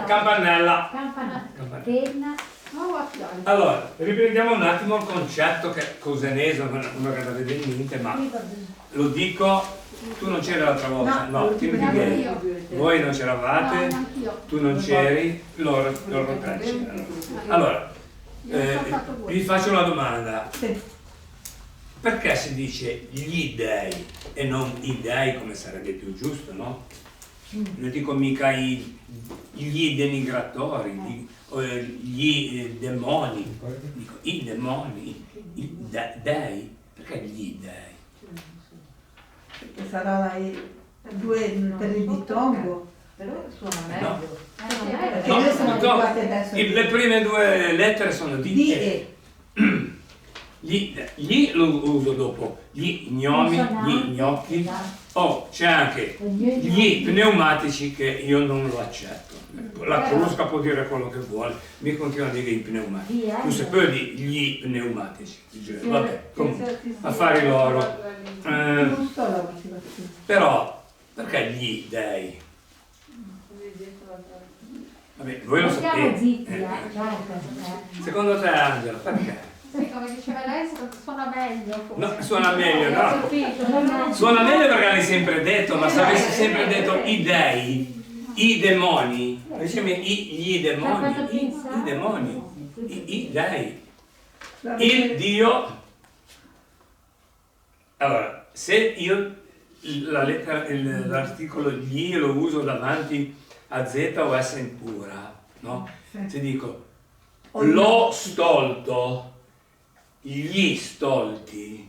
Campanella. Penna. Allora, riprendiamo un attimo il concetto che cos'è uno che non vede niente, ma lo dico, tu non c'eri l'altra volta, no, voi non c'eravate, tu non c'eri, loro tre c'erano. Allora, vi faccio una domanda. Perché si dice gli dei e non i dei, come sarebbe più giusto, no? Non dico mica gli denigratori, gli demoni, dico i demoni, i dei, perché gli dei? Perché sarà due per il ditongo. Però suona meglio. Perché noi siamo abituati adesso. Le prime due lettere sono di e. Gli lo uso dopo, gli gnomi, gli gnocchi, c'è anche gli pneumatici che io non lo accetto. La Crusca può dire quello che vuole, mi continua a dire i pneumatici. Tu sei per gli pneumatici, vabbè, comunque, affari loro. Però, perché gli dei? Vabbè, voi lo sapete. Secondo te, Angela, perché? Sì, come diceva lei, suona meglio. No, suona meglio, no? Suona meglio perché l'hai sempre detto, ma se avessi sempre detto i dei, i demoni, gli demoni, i demoni, i dei, il Dio. Allora, se io l'articolo gli lo uso davanti a Z o S impura, no? Se dico lo stolto, gli stolti,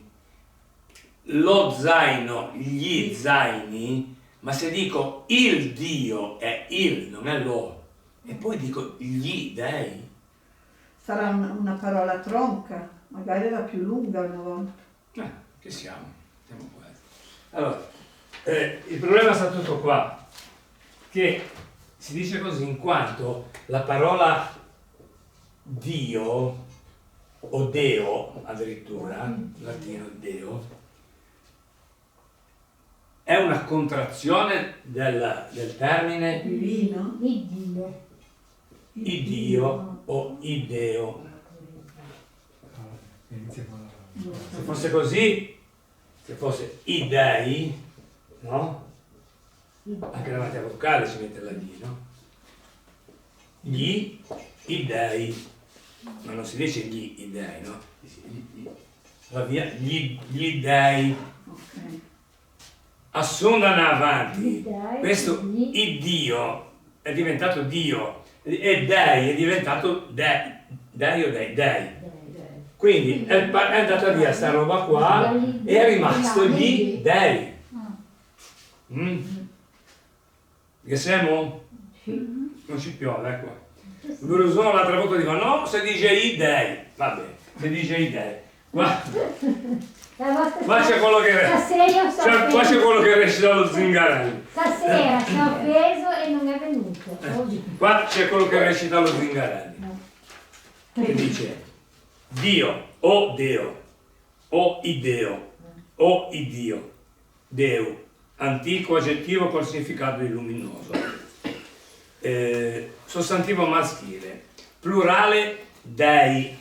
lo zaino, gli zaini, ma se dico il Dio è il, non è lo, e poi dico gli dei. Sarà una parola tronca, magari era più lunga una volta. Che siamo? Siamo qua. Allora, il problema sta tutto qua, che si dice così in quanto la parola Dio o Deo, addirittura, in latino Deo, è una contrazione del termine Divino? Iddio o Ideo. Se fosse così, se fosse i dei, no? Anche davanti a vocale si mette la D, no? Gli i dei. Ma non si dice gli dei, no? Va via, gli dei. Assondano avanti. Questo il Dio è diventato Dio e dei è diventato dei o dei. Quindi è andata via sta roba qua e è rimasto gli dei. Che siamo? Non ci piove, qua. Brusone l'altra volta dico no, se dice i dei, vabbè, se dice i dei. Qua c'è quello che qua c'è quello che recita lo Zingarelli. Stasera si è offeso e non è venuto. Qua c'è quello che recita lo Zingarelli. Che dice Dio, o Deo, o Ideo, o Iddio, Deo, antico aggettivo col significato di luminoso. Sostantivo maschile, plurale dei,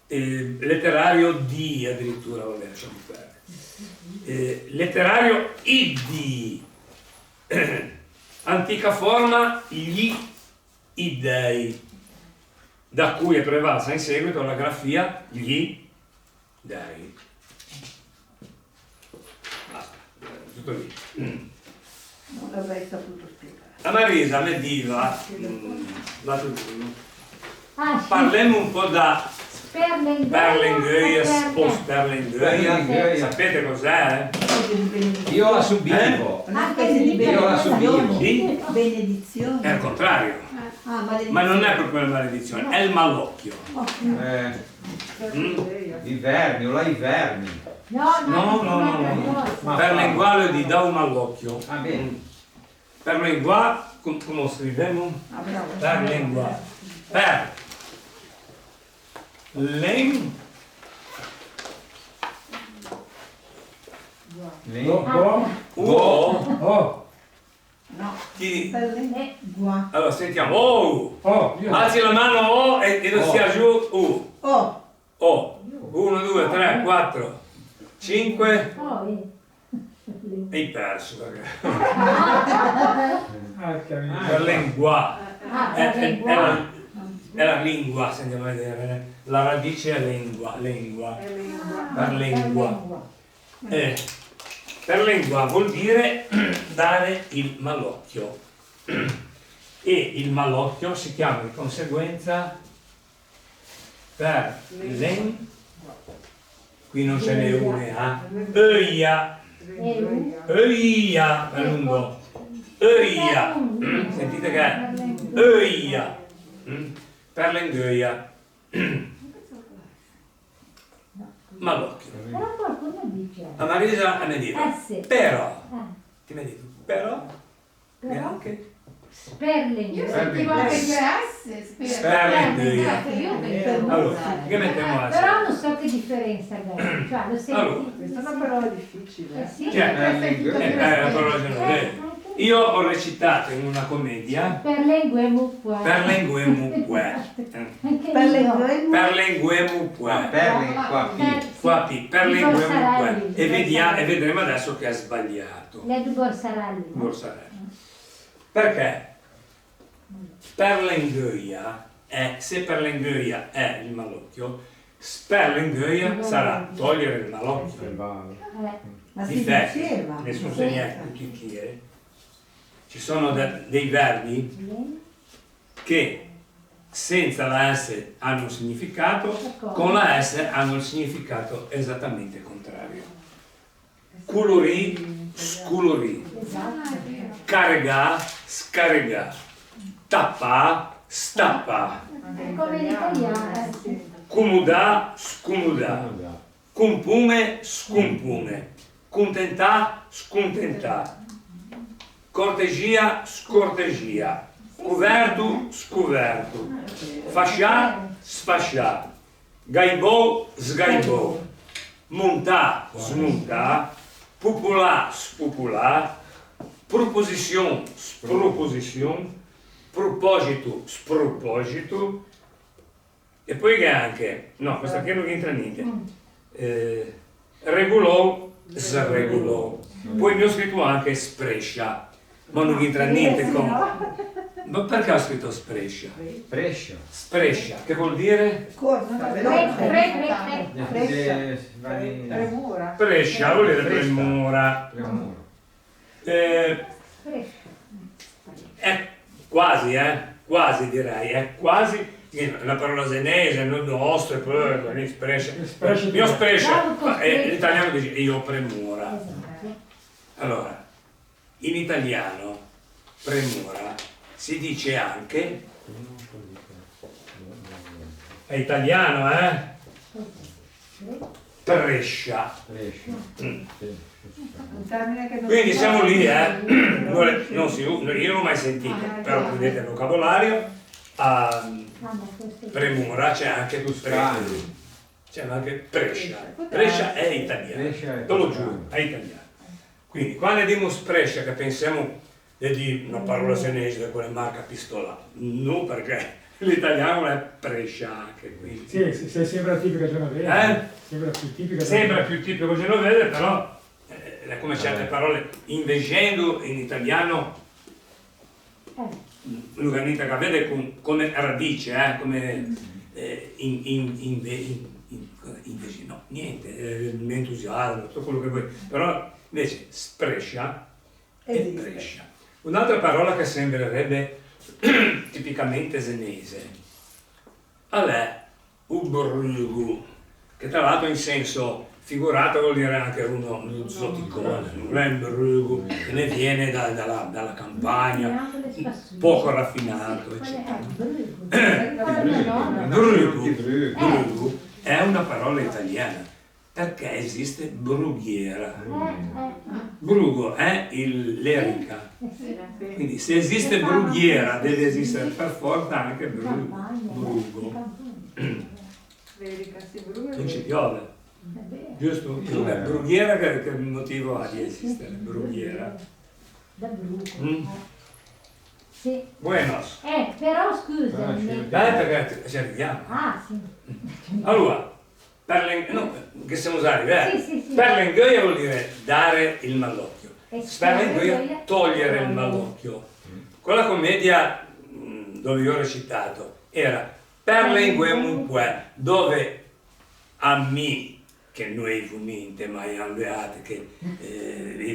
letterario di addirittura, vabbè, lasciamo perdere. Letterario iddi, antica forma gli idei, da cui è prevalsa in seguito la grafia gli dei. Basta, tutto lì. Non l'avrei saputo spiegare. La Marisa mi diva, la tutto. Parliamo un po' da Berlingues o Sperlingues. Sapete cos'è? Io la subivo. Una specie di benedizione. Benedizione. È il contrario. Ma non è proprio la maledizione, è il malocchio. I vermi, o la i vermi. No. Per linguale di da un malocchio. Ah, bene. Per linguale, come scriviamo? Per linguale. Per Perlingua. Allora sentiamo. Oh! Oh, io. Alzi la mano O e lo stia giù. Oh, O. 1, 2, 3, 4, 5. Poi. Hai perso perché. Capito. Perlingua. Ah, È la lingua, se andiamo a vedere. La radice è lingua. Perlingua. Perlingua vuol dire dare il malocchio. E il malocchio si chiama di conseguenza qui non ce n'è una, Öia, Öia, è lungo, Öia, sentite che è Öia, Perlengöia, malocchio. Però qualcuno dice. A Marisa mi dice, Sì. però, ti mi dico, però, e Però. anche Sperling. Io sentivo anche due S. Sperling. Allora, Sperling. che mettiamo la Però non so che differenza ha. Cioè, lo senti. Allora. questa è una parola difficile. Sì. Cioè, la Eh, parola genovese. Io ho recitato in una commedia Perlenguemupue. Perlenguemupue. Perlingua. Perlenguemupue. Perlenguemupue. E vedremo adesso che ha sbagliato. Le due borsarelli. Borsarello. Perché? Perlengöia è, se Perlengöia è il malocchio, Sperlengöia sarà togliere il malocchio. Ma si Difetti, diceva. nessun segnale tutti chi è. Ci sono dei verbi che senza la S hanno un significato, con la S hanno il significato esattamente contrario. Culurì, sculurì, carregà, scarregà, tappa, stappa, Come in italiano. cumudà, scumudà, cumpume, scumpume, contentà, scontentà, cortegia, scortegia, cuvertu, scuvertu, fascià, sfascià, gaibò, sgaibò, montà, smontà, pupulà, spupulà, proposition, sproposition, proposito, sproposito, e poi che anche, no, questa qui non entra niente, regolò, sregolò, poi mi ho scritto anche sprescia, ma non entra niente con... Ma perché ho scritto sprescia? Brescia. Sprescia, che vuol dire? Corsa, veloce. Premura. Prescia vuol dire premura. È quasi direi, è quasi, è una parola senese, non nostro, poi sprescia. Io sprescia, l'italiano dice io premura. Allora, in italiano premura si dice anche, è italiano, Prescia. Un termine che non Quindi si siamo può lì, dire. io non ho mai sentito, però prendete il vocabolario, a premura c'è anche Prescia. C'è anche Prescia. Prescia è italiano, te lo giuro, è italiano. Quindi quando diamo Prescia che pensiamo di una parola senese, quella marca pistola, no, perché l'italiano è Prescia anche qui. Sì, sembra tipica genovese. Sembra più tipico genovese, però è come certe parole invecendo in italiano l'uganita che vede come radice, come invece no, niente, entusiasmo, tutto quello che vuoi, però invece Sprescia è Brescia. Un'altra parola che sembrerebbe tipicamente senese è Ubrugu, che tra l'altro in senso figurato vuol dire anche uno zoticone, un Ubrugu, che ne viene dalla campagna, poco raffinato, eccetera. Brugu è una parola italiana perché esiste brughiera. Brugo è l'erica, quindi se esiste brughiera deve esistere per forza anche brugo. Non ci piove, giusto? Brughiera che motivo ha di esistere? Brughiera. Sì. Buenos. Però scusa. Ah, sì. Perché ci arriviamo. Ah, sì. Allora, che siamo usati, Sì. Perlengoia vuol dire dare il mallocchio. E Sperlengoia togliere il mallocchio. Quella commedia dove io ho recitato era Perlenguemunque, dove a me, che noi fuminte, ma abbiamo beate, che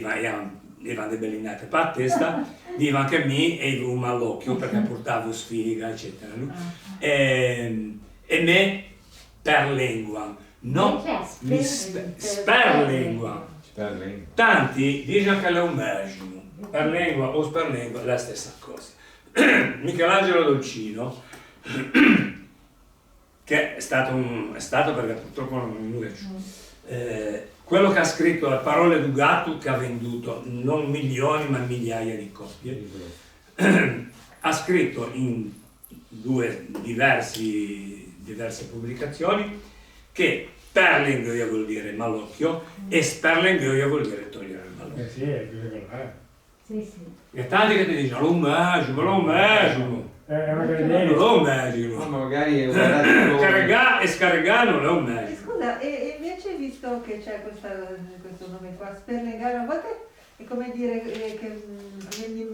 avevano debellinate per la testa, dicono anche a me e un mallocchio perché portavo sfiga, eccetera. No? E me perlenguan, non mi sperlenguan. Tanti dicono che è un mesimo, perlengua o sperlengua è la stessa cosa. Michelangelo Dolcino, che è stato perché purtroppo non è più, quello che ha scritto le parole d'Ugatu, che ha venduto non milioni ma migliaia di copie, ha scritto in due diverse pubblicazioni che Perlengoia vuol dire malocchio e Sperlengoia vuol dire togliere il malocchio. Sì, è più che Sì. E tanti che ti dicono lo immagino, è una non granella. lo immagino. Ma magari è un Carregà e scarregà non lo immagino. Scusa, e invece visto che c'è questo nome qua, sperlengare, a volte è come dire che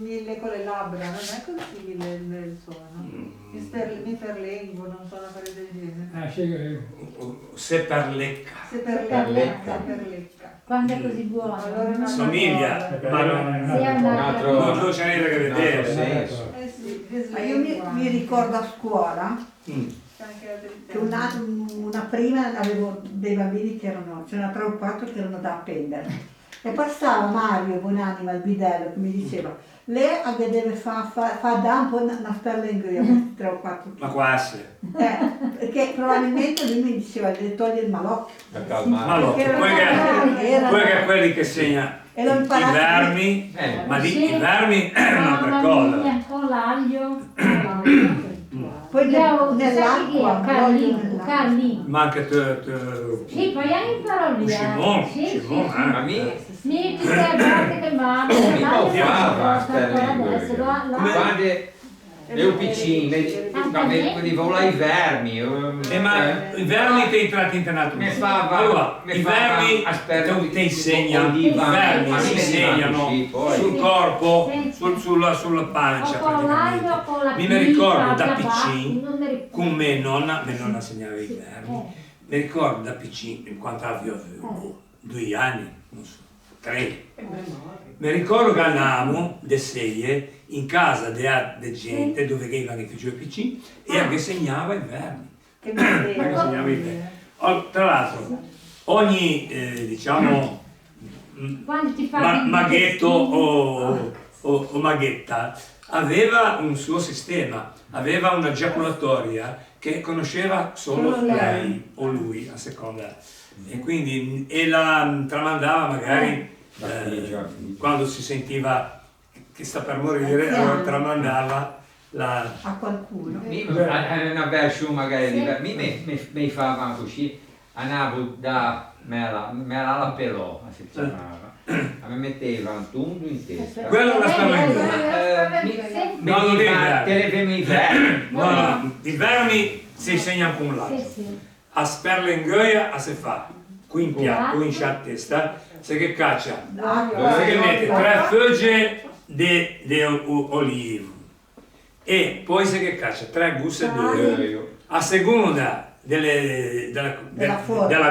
mille con le labbra, non è così simile il suono. Mi perlengo, non so, una cosa del genere. Ah, sì, Se perlecca. Se perlecca. Quando è così buono. Allora non Somiglia, ma non, Sì, è un una- altro- non c'è niente che vedere. senso. Sì, ma io mi ricordo a scuola che una prima avevo dei bambini che c'erano 3 o 4 che erano da appendere. E passava Mario Bonanima, il bidello, che mi diceva, lei deve fare da un po' una sperlengoia, 3 o 4. Ma quasi. Perché probabilmente lui mi diceva di togliere il malocchio. Per Ma calmare. no, Perché poi che è quelli che segna E l'ho i imparato vermi, ma lì Sì. i vermi è un'altra Mamma cosa. mia, con l'aglio. Poi nell'acqua, nell'acqua, Carlino. Ma anche Sì, poi anche imparo lì. Scimone, A me Sì, tutte le volte che mamma. mi motivava adesso. quando ero piccino, vedevo là i vermi. ma i vermi ti tratti internato. Mi fa Allora, i vermi ti insegnano, i vermi Ma si mi insegnano così, poi. sul corpo, Sì. sulla pancia O con l'aglio o praticamente. con la Mi ricordo da pizza, piccino, non mi ricordo. con mia nonna insegnava i vermi. Mi ricordo da piccino, in quanto avevo 2 anni, non so, 3. Mi ricordo che andavamo de serie in casa di gente dove avevano i figli piccini e anche segnava i vermi. che mi Segnava i vermi. Tra l'altro, ogni diciamo Quando ti fai maghetto o maghetta aveva un suo sistema, aveva una giaculatoria che conosceva solo lei o lui a seconda, e quindi la tramandava magari quando si sentiva che sta per morire, allora tramandava a qualcuno. Una versione magari diversa, mi fa così, andavo da Mela alla Pelò, si chiamava, mi metteva un tundu in testa. Quello la sperlengoia. Non i vermi. No, i vermi si insegnano con l'altro. A sperlengoia a se fa, qui in piatto, in testa, se che caccia, se che mette 3 foglie di olivo e poi se che caccia 3 buste d'olio. A seconda della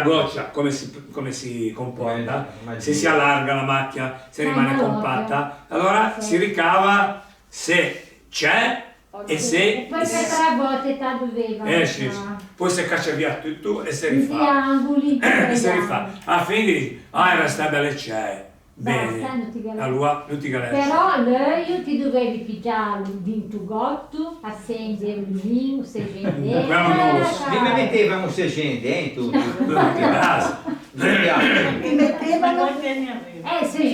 goccia come si comporta, se si allarga la macchia, se rimane compatta, allora si ricava se c'è e se poi per 3 volte ta doveva. sì. Poi si caccia via tutto e si I rifà. triangoli. E si rifà. Alla fine dici, resta belle c'è. Basta, Bene. non ti galera. Allora, non ti galera. Però l'olio ti dovevi pigiarlo in tugotto, accendere il vino, se Quello non lo so. Mi mettevano 600 in tutto. Non ti piace. Mi mettevano se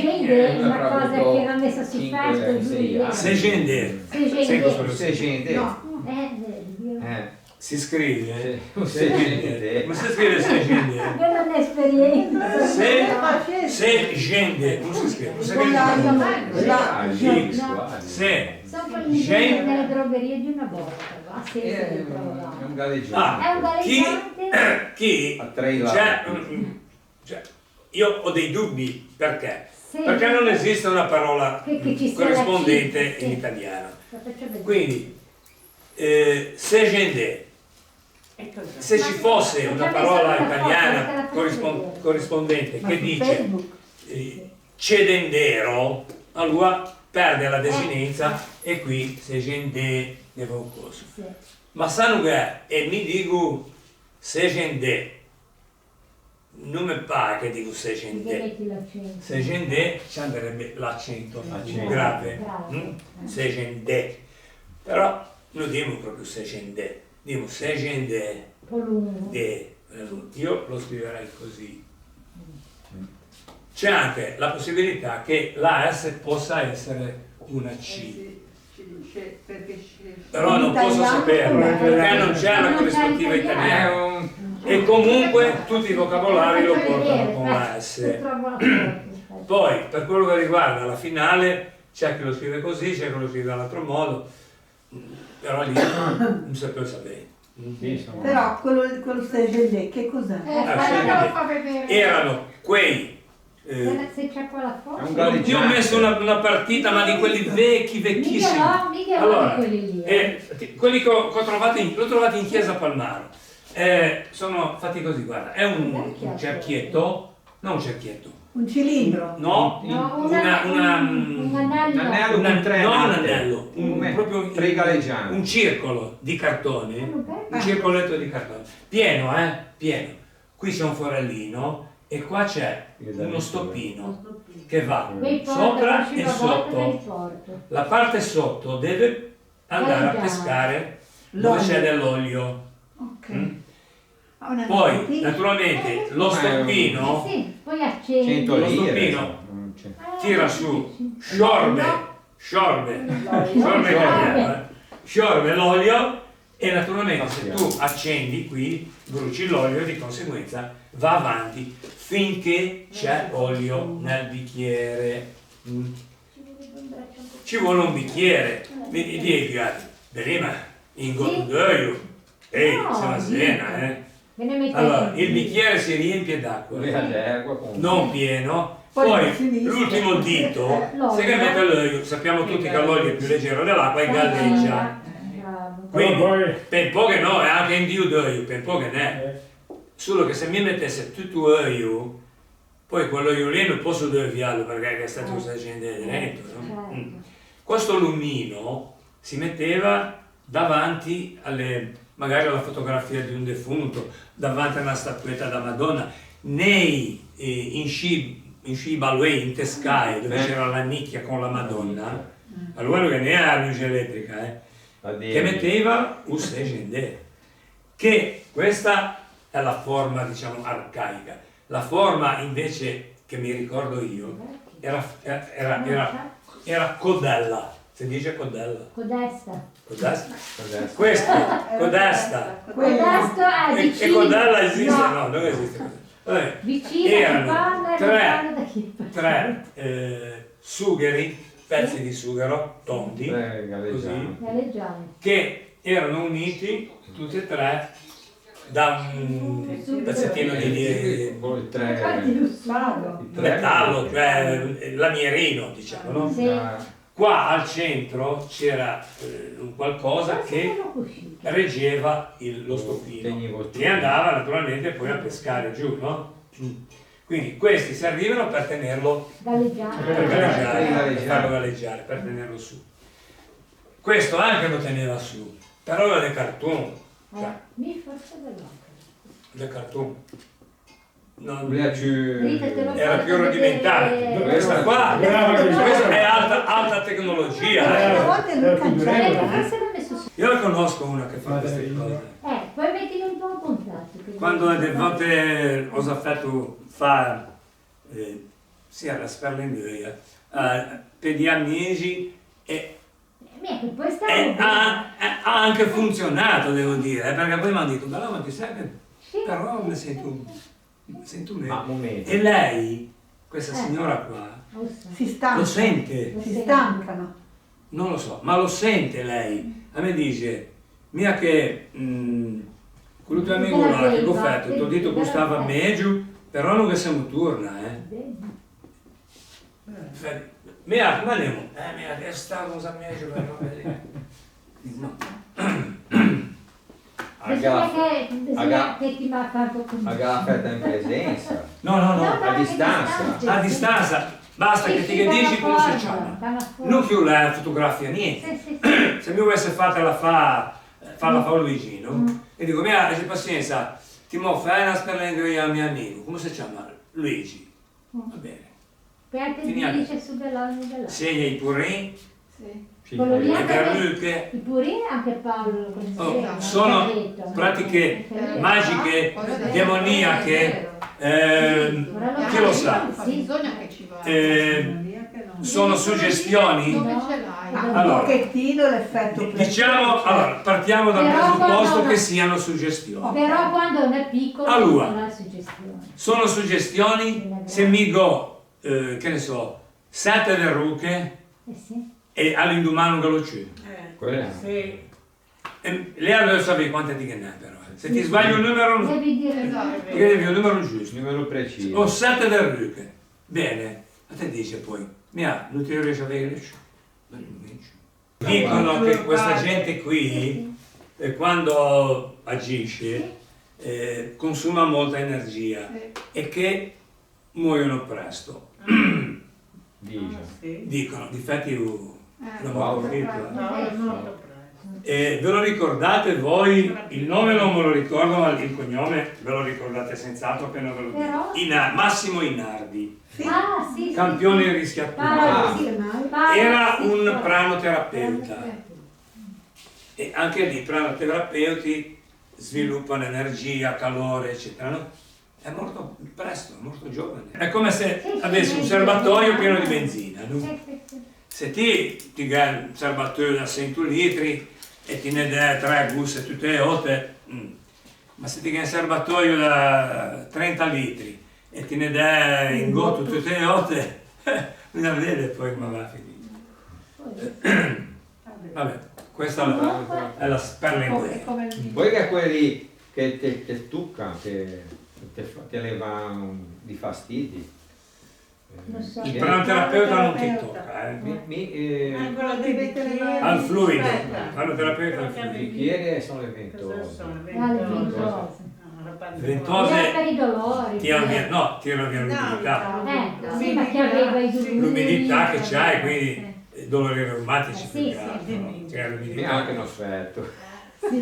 gente è una cosa che era messa su Cinque, festa, sei lui. anni. Se gente. gente. 600. no, Si scrive. Se gente. Ma si scrive se gente. Quella è un'esperienza. Se gente. Non si scrive. Non si con scrive. la Se Sono quelli delle drogherie di una volta, a È Sese li un trovavo. galleggiante. È un galleggiante. Chi A 3 lati. cioè, io ho dei dubbi perché? Sì. Perché non esiste una parola Che ci sia la corrispondente C, in sì. italiano. Lo faccio vedere. Quindi, segende, se ci fosse una parola italiana corrispondente che su dice Facebook. cedendero, allora perde la desinenza e qui segende devo corso. Sì. Ma sanno che e mi dico segende, non mi pare che dico Dove segende. metti l'accento? Segende ci andrebbe l'accento Accento. grave, Grave. segende. Però non diamo proprio segende, diamo segende. Un po' lungo. Io lo scriverei così. C'è anche la possibilità che la S possa essere una C, però non posso saperlo perché non c'è la corrispondenza italiana e comunque tutti i vocabolari lo portano con la S. Poi per quello che riguarda la finale c'è chi lo scrive così, c'è chi lo scrive all'altro modo, però lì non si può sapere. Però quello segende, che cos'è? Fa vedere. Erano quei Se c'è qua la foto. È un non ti ho messo una partita, ma di quelli vecchi, vecchissimi. Mica Allora, quelli lì. quelli che ho trovato l'ho trovato in chiesa a Palmaro. Sono fatti così, guarda, è un cerchietto, non un cerchietto, Un cilindro. no, No, un un anello. anello. non un trenante. anello, proprio tre galleggianti. un circolo di cartone, un circoletto di cartone, pieno, pieno. Qui c'è un forellino e qua c'è uno stoppino che va sopra e sotto. La parte sotto deve andare a pescare dove c'è dell'olio. Ok. Mm? Una Poi, lampadina. naturalmente, lo stoppino Sì, poi accendi. 100 Lo lire. stoppino. Non c'è. tira su, sciorbe l'olio e naturalmente se tu accendi qui, bruci l'olio e di conseguenza va avanti finché c'è olio nel bicchiere. Ci vuole un bicchiere, mi dici, prima in d'olio, c'è una cena, Allora, il bicchiere si riempie d'acqua, non pieno, poi l'ultimo dito, se che mette l'olio, sappiamo tutti che l'olio è più leggero dell'acqua e galleggia. Quindi, per poche no, è anche in più d'olio, per poche ne. Solo che se mi mettesse tutto l'olio, poi quell'olio lì non posso deviarlo perché è stato scendere dentro, no? Questo lumino si metteva davanti magari alla fotografia di un defunto, davanti a una statuetta da Madonna, in Scibalue, in Tescaie, dove c'era la nicchia con la Madonna, allora che ne ha la luce elettrica, che metteva un segende, che questa è la forma, diciamo, arcaica. La forma invece che mi ricordo io era codella, si dice codella. Codesta. Questo, codesta. Codesto è E vicino. codella esiste? No, non esiste. Vabbè, Vicino erano da chi? tre sugheri, pezzi di sughero, tondi, così, Galleggiano. che erano uniti tutti e tre da un pezzettino di metallo, cioè lamierino, diciamo, no? Sì. Qua al centro c'era un qualcosa che reggeva lo stoppino e andava naturalmente poi a pescare giù, no? Quindi questi servivano per tenerlo per farlo galleggiare, per tenerlo su. Questo anche lo teneva su, però era del cartone, cioè, Mi forse dell'occhio. del cartone. Era Era più rudimentale. Questa qua questa è alta tecnologia. Una volta lui cancella. Forse l'ho messo su. Io la conosco una che fa queste cose. Poi mettilo un po' a contatto. Quando delle volte ho fatto fare sia la sperlendoia per gli amici e Poi ha anche funzionato, devo dire, perché poi mi hanno detto, ma ti sai che però mi sento bene. E lei, questa signora qua, Si stancano. lo sente. Si stancano. Non lo so, ma lo sente lei. A me dice, mia che quello tuo amico là che ho fatto, ti ho detto che stava meglio, però non che siamo torna, Mia, ma andiamo, mia, che stavo cosa meglio, però no. Bisogna che ti manca un po' la fetta in presenza, No, a distanza. a distanza, basta che ti dici come si chiama. Non più la fotografia, niente. Se mi avesse fatta la fa Luigino, e dico, mia, c'è pazienza, ti fai una sperlenga al mio amico, come si chiama? Luigi. Va bene. Perché ti dice su dell'ogni Segna i purin, quello lì le anche perruche. i purini anche Paolo Sono pratiche magiche, demoniache, chi lo sa? Bisogna che ci vada. Sono suggestioni? Dove ce l'hai? Ma un Allora, pochettino l'effetto diciamo, allora, partiamo dal Però presupposto quando- che siano suggestioni. però quando uno è piccolo Allora. non ha suggestione. Sono suggestioni se mi go, che ne so, 7 verruche Sì. e all'indomani che lo c'è. Quella. Sì. E lei deve sapere quante di che ne ha però. Se ti sbagli un numero, Devi dire Esatto. ti devi un numero giusto. Numero Ho preciso. 7 verruche. Bene, a te dice poi, non ti riesci a vedere. Dicono che questa gente qui, quando agisce, consuma molta energia e che muoiono presto. Dice. Dicono, difatti non Wow. ve lo ricordate voi? Il nome non me lo ricordo, ma il cognome ve lo ricordate senz'altro appena ve lo dico. Però? Massimo Inardi, Ah, sì, campione sì. rischiato. Era un pranoterapeuta e anche lì i pranoterapeuti sviluppano energia, calore, eccetera, no? È morto presto, è morto giovane. È come se avessi un serbatoio pieno di benzina, no? Se ti hai un serbatoio da 100 litri e ti ne dai 3 buste tutte le 8, ma se ti hai un serbatoio da 30 litri e ti ne dai in gotto tutte le 8, bisogna vedere poi come va a finire. Vabbè, questa è la sperlenguera. Poi che quelli che ti toccano, che ti levano di fastidi. Lo so. Il pranoterapeuta non ti tocca, al fluido. Il pranoterapeuta al fluido. Bicchiere sono le ventose. Dalle ventose. Era Ventose per i dolori. tirano via l'umidità. Sì, ma che aveva i dolori. L'umidità che c'hai, quindi dolori reumatici Sì, più che sì. altro, no? C'è Mi ha l'umidità. anche un effetto. Sì.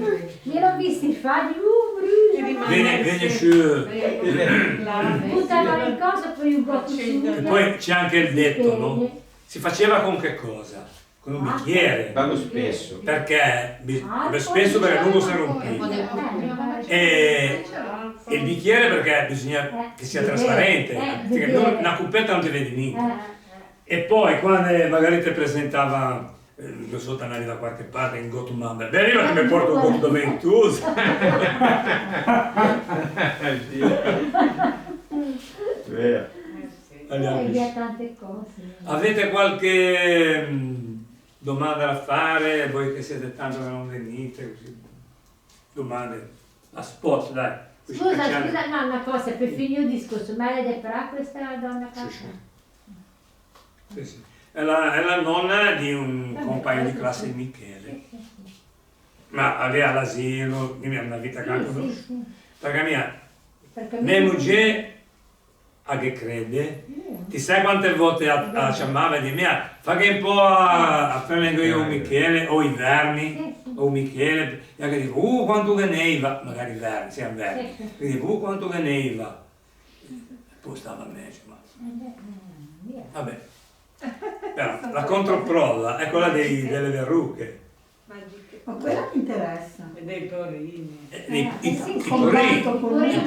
Io l'ho visto fare, brucia. Viene su. Buttano le cose, poi un po' su. E poi c'è anche il detto, no? Si faceva con che cosa? Con un bicchiere. Vado spesso. Perché? Spesso perché l'uomo si rompe. E il bicchiere perché bisogna che sia trasparente, perché una cupetta non ti vedi niente. E poi quando magari ti presentava lo so, andare da qualche parte in Gotu Mamba, beh io che mi porto un Gotu Ventus. Via tante cose. Avete qualche domanda da fare? Voi che siete tanto che non venite, così. Domande a spot, dai. Scusa, no, una cosa, per finire il discorso, ma lei è per questa donna qua? Sì, sì. È la nonna di un compagno di classe di Michele. Ma aveva l'asilo, quindi è una vita che ha conosciuto. Perché mia moglie, a che crede, ti sai quante volte la chiamava e di mia, fa che un po' a prendere io un Michele, o i vermi, o un Michele, e anche dico, quanto che ne va, magari vermi, siamo vermi, quindi quanto che ne va. Poi stava a me, ma vabbè. Però, la controprova è quella delle verruche. Ma quella mi interessa. E dei porini. I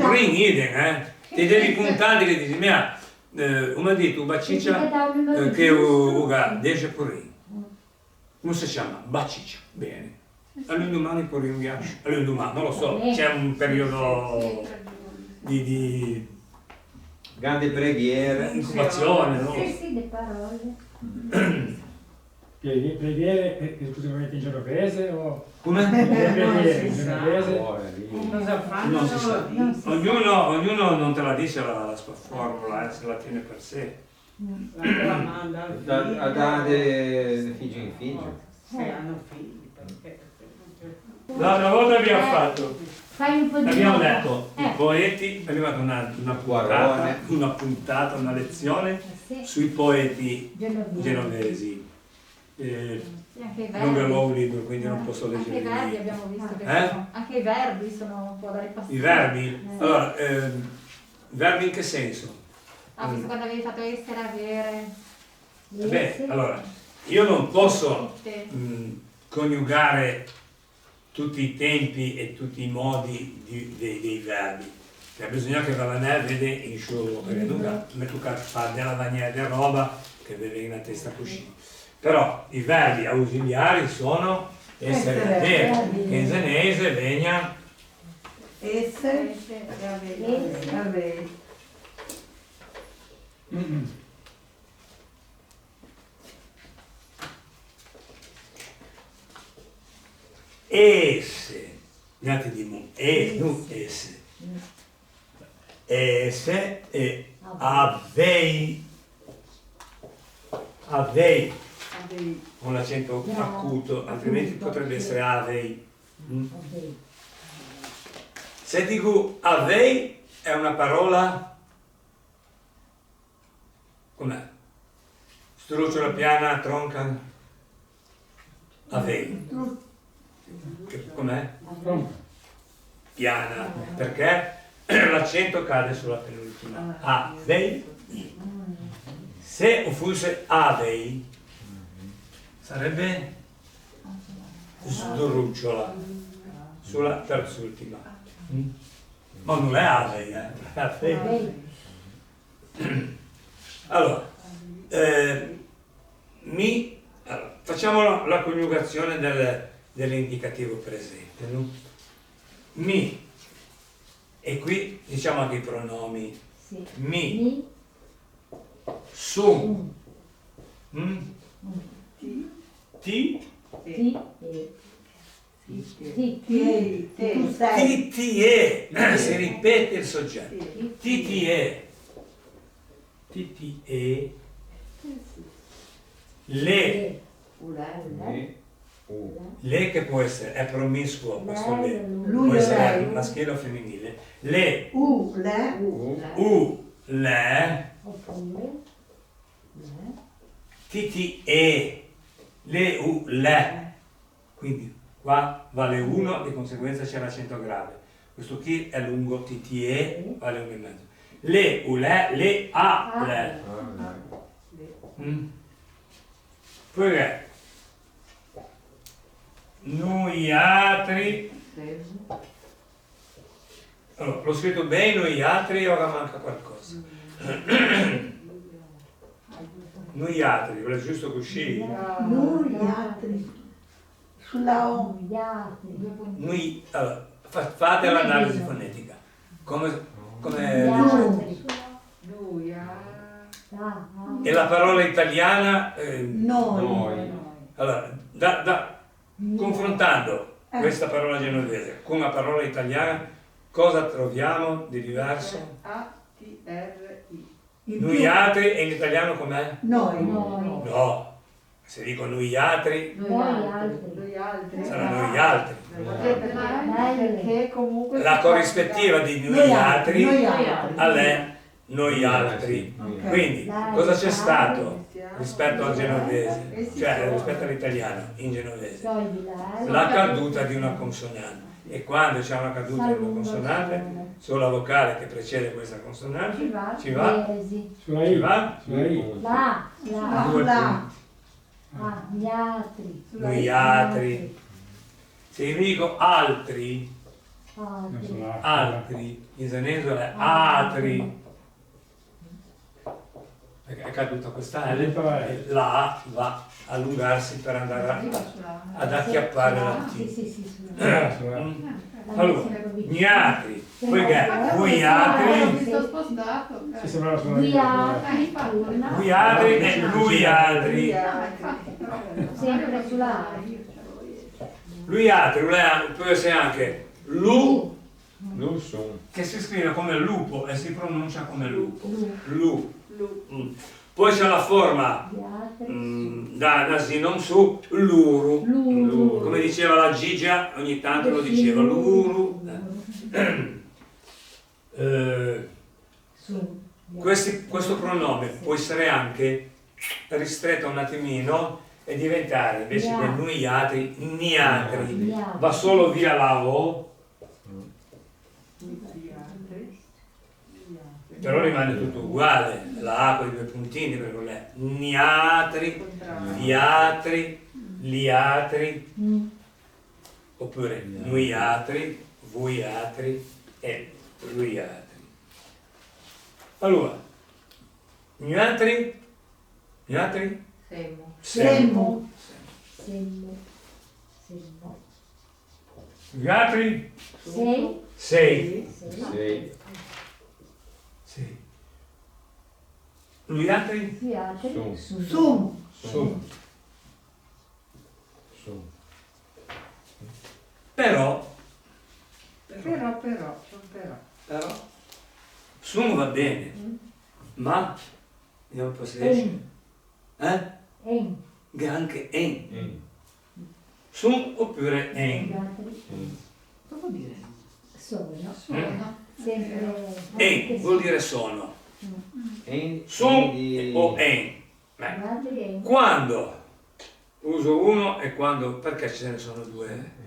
porini idem, ti devi puntare che dici, mia, come ha detto, baciccia che uga 10 porini. Come si chiama? Baciccia, bene. All'indomani porini bianchi, all'indomani, non lo so, c'è un periodo di Grande preghiera. incubazione, no? Sì, le parole. Preghiere esclusivamente in genovese o Come? preghiere in genovese? Cosa fanno? Non si sa. Ognuno non te la dice la sua formula, se la tiene per sé. La manda al figlio. Da figlio in figlio. Se hanno figli, perché? L'altra volta abbiamo fatto, Fai un po' di abbiamo nota. letto i poeti, abbiamo fatto una puntata, una lezione Sì. sui poeti Genovese. genovesi. Sì, anche i Non verbi. avevo un libro, quindi non posso Anche leggere i verbi i libri. abbiamo visto che Eh? sono, anche i verbi sono un po' da ripassare. I verbi? Allora, verbi in che senso? Ah, visto quando avevi fatto essere, avere. Beh, allora, io non posso Sì. coniugare tutti i tempi e tutti i modi dei verbi. Cioè, bisogna che Valanè vede in suo, perché non mi tocca fare della maniera di roba che vede in testa così. Però i verbi ausiliari sono essere, avere, che in senese vegna Essere, avere. esse, niente di mu, non esse. Esse e avei, avei, con l'accento acuto, altrimenti potrebbe essere avei. Se dico avei è una parola, com'è? Strucciola piana, tronca, avei. Com'è? Piana, perché l'accento cade sulla penultima. Avei. Se fosse avei, sarebbe sdrucciola sulla terzultima. Ma non è avei, è avei. Allora, allora, facciamo la coniugazione dell'indicativo presente, no? Mi, e qui diciamo anche i pronomi. Sì. Mi, su, ti, Ti, Tu sei. ti, si ripete il soggetto. Ti, le, le che può essere, è promiscuo questo le, Lui può e essere lei. maschile o femminile. Le, Le. le, oppure le, le. Quindi qua vale 1, di conseguenza c'è l'accento grave. Questo qui è lungo, TTE, vale 1 e mezzo. Le, le, le. Poi è noi altri. Allora, l'ho scritto bene, noi altri, ora manca qualcosa. Noi altri, è giusto così? Noi altri. Sulla O. gli altri. Noi, allora, fate l'analisi fonetica. Come Gli altri. e la parola italiana, Noi. allora, confrontando questa parola genovese con la parola italiana, cosa troviamo di diverso? A-T-R-I. Noi altri e in italiano com'è? Noi. No, se dico noi altri, Noi altri. sarà noi altri. Perché comunque La corrispettiva di noi altri Noi altri. è noi altri. Ok. Quindi, cosa c'è stato rispetto al genovese, cioè rispetto all'italiano in genovese? La caduta di una consonante. E quando c'è una caduta di una consonante, sulla vocale che precede questa consonante, ci va? Sulla Ci I. va? Sulla I. Gli altri. Noi altri. Se io dico altri, Non sulla A. altri, in senese è altri. Perché è caduta questa L e la A va a allungarsi per andare ad acchiappare la T. Sì. Allora, gli altri, poi che voi altri, Mi sono spostato. Sì, sembrava sulla Gli I. altri. voi altri e lui altri. sempre sulla A. Lui altri, può essere anche lu, Lu son. che si scrive come lupo e si pronuncia come lupo. Lu. Lu. Poi c'è la forma Gli altri. da si non su, luru. Luru. Come diceva la Gigia, ogni tanto lo diceva, luru. Su. Questo pronome può essere anche ristretto un attimino e diventare invece del nuiatri, niatri. Va solo via la O, però rimane tutto uguale, la A con i due puntini, perché non è niatri, viatri, liatri, oppure nuiatri, vuiatri e luiatri. Allora, niatri, Semmo. Semmo. Semmo. Semmo. Viatri, Sei. sei. Sei. Sì. Luiatri, Gli altri. Su. Sum. su. Su. Però, Però. sum va bene, ma vediamo un po' se esce. En. Anche en. In. Sum oppure Gli en. altri. Cosa vuol dire? Sono. Sono. Sempre. En vuol dire sono. In. Sum di- o en. Gli Beh, altri en. quando uso uno e quando, perché ce ne sono due?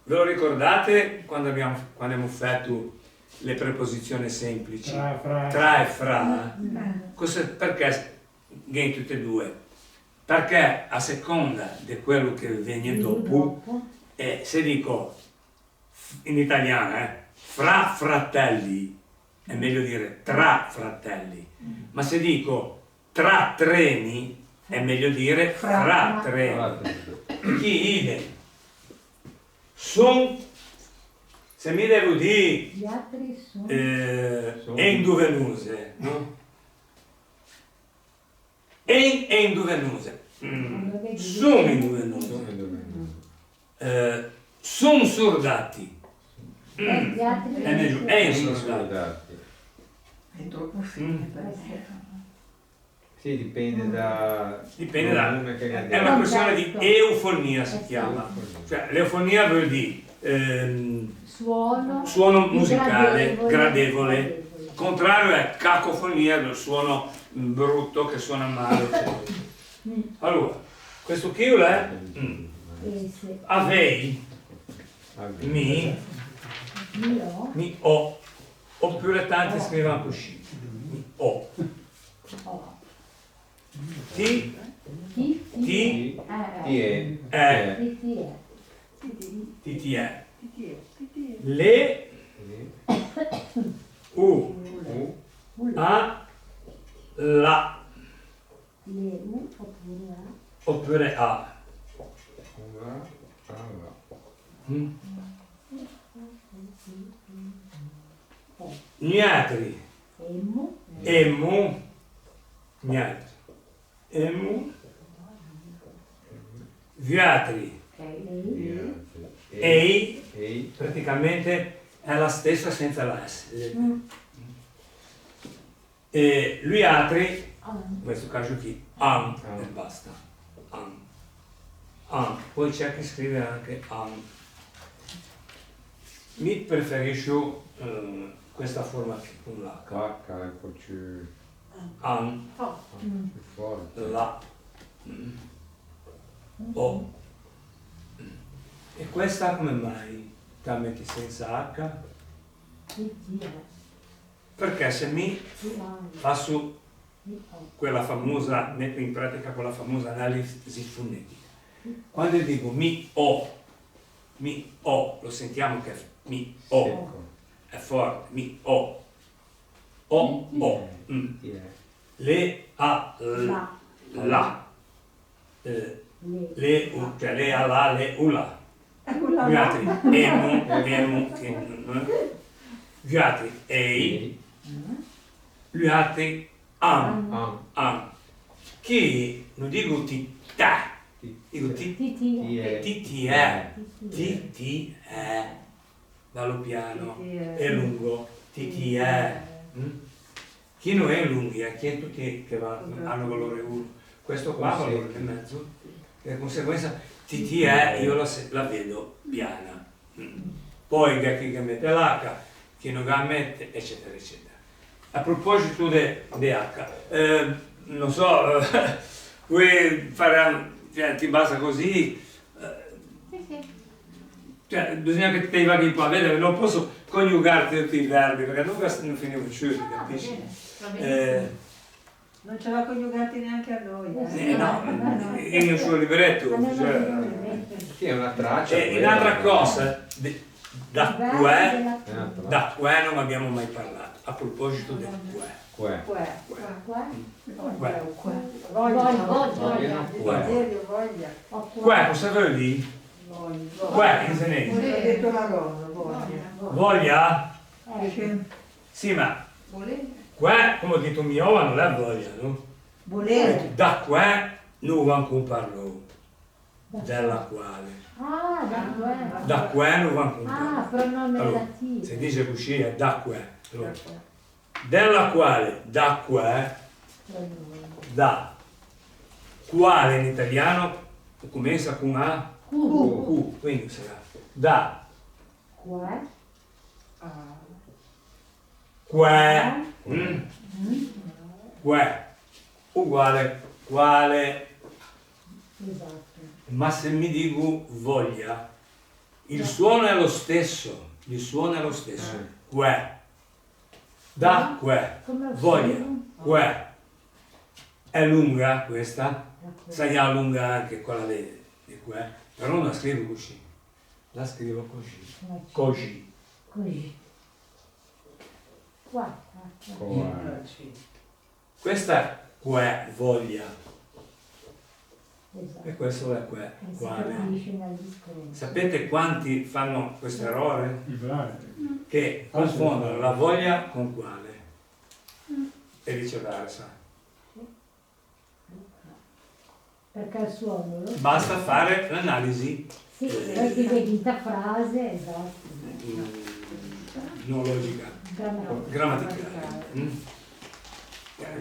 Ve lo ricordate quando abbiamo fatto le preposizioni semplici? Tra e fra. Perché in tutte e due? Perché a seconda di quello che viene dopo, se dico in italiano fra fratelli, è meglio dire tra fratelli, ma se dico tra treni, è meglio dire fra treni. Chi idem. Son, se mi devo dire Gli altri sono. enduvenuse, no? Enduvenuse. Sono enduvenuse. Sono sordati. Gli altri È meglio, sordati. È troppo fine per Sì, dipende da... Dipende da... volume che ne È una questione di eufonia, si chiama. Cioè, l'eufonia vuol dire suono musicale gradevole. Il contrario è cacofonia, del suono brutto che suona male, eccetera. Allora, questo kill è avei, mi ho, oppure tanti scrivono così, mi ho. Ti Ti è. ti è. Le u a la Le U oppure A. oppure a. Niatri, Emu. emu, niatri, emu, viatri, ei, praticamente è la stessa senza la S. E lui altri, in questo caso qui, an e basta. An. Poi c'è chi scrive anche an. Mi preferisco questa forma qui con l'H. H è un po' più An, forte. la, o. E questa come mai la metti senza H? Perché se mi faccio quella famosa, metto in pratica quella famosa analisi fonetica. Quando dico mi o, lo sentiamo che mi o è forte, mi o, le a, la, le u, cioè le a la, le u la. Gli altri emu, gli altri ei, gli altri an. Chi non dico tità, dico TTE, ballo piano, è lungo, TTE. Chi non è lunghi, chi è tutti che hanno valore 1. Questo qua ha valore e mezzo. E di conseguenza TTE io la vedo piana. Poi chi che mette l'H, chi non la mette, eccetera, eccetera. A proposito di H, non so, vuoi fare, cioè, ti basta così? Cioè, bisogna che ti vaghi un po' a vedere, non posso coniugarti tutti i verbi, perché non finivo più, capisci? Non ce l'ha coniugati neanche a noi. No, nel suo libretto. Cioè, Sì, è una traccia. e un'altra cosa, da qua non abbiamo mai parlato, a proposito del qua. Qua, cosa vuol dire? Qua in senese. Ho detto la roba, Voglia? Sì, ma qua, come ho detto mio, non è voglia, no? volere. Da qua non va con parlo, della quale. Ah, Da qua non va con ah, parlo. pronome Allora, relativo. si dice così, è da qua. Allora, della quale, da qua, da quale in italiano comincia con A, Q, quindi sarà da Qua. qua, qua, uguale, quale, Esatto. ma se mi dico voglia, il suono è lo stesso, qua, da qua, Come al voglia, solito. qua, è lunga questa, sai è lunga anche quella di qua, però non la scrivo così, la scrivo così. Così. Qua. Questa qua voglia Esatto. e questo è qua, Si quale. capisce nel discorso. Sapete quanti fanno questo errore? Il volare. Che confondono la voglia con quale e viceversa. Perché il suono lo Basta fare l'analisi sì, poi ti vedi la frase, esatto. non logica, grammaticale.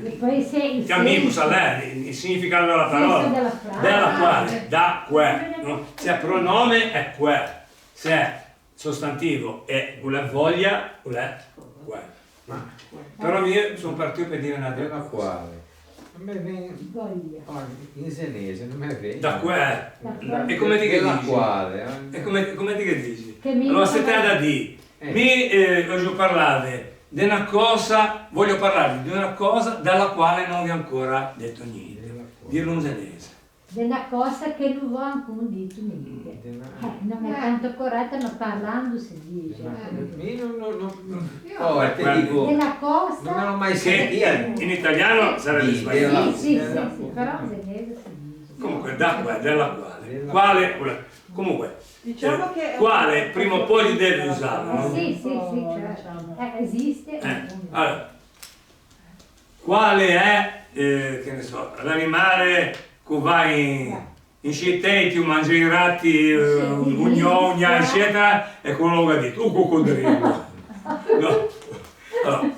E poi se il Che amico senso- sa lei, il significato della senso parola, della frase. della quale, da qua, no? Se è pronome è qua, se è sostantivo è quella voglia, quella è qua. Però io sono partito per dire una Della cosa. quale? A me viene Voglia. in senese, non me viene. Da qua. qua. E come ti che Della dici? quale? E come ti che dici? Che mi Allora se te da di, voglio parlare di una cosa, voglio parlare di una cosa dalla quale non vi ho ancora detto niente. Dirlo in senese. Della cosa che non va ancora detto niente. Non è tanto corretta, ma parlando si dice. Oh, te dico, Della cosa. non me l'ho mai Che sentita. in italiano sarebbe Sì, sbagliato. Sì, però in inglese si dice. Comunque, da qua, della quale. Quale, quella. Comunque, Diciamo che è quale prima o poi devi usarlo, no? Sì, certo. Esiste. Allora, quale è, che ne so, l'animale che va in città e ti mangia i ratti, ugna, eccetera, è quello che ha detto, un coccodrillo. No. Allora,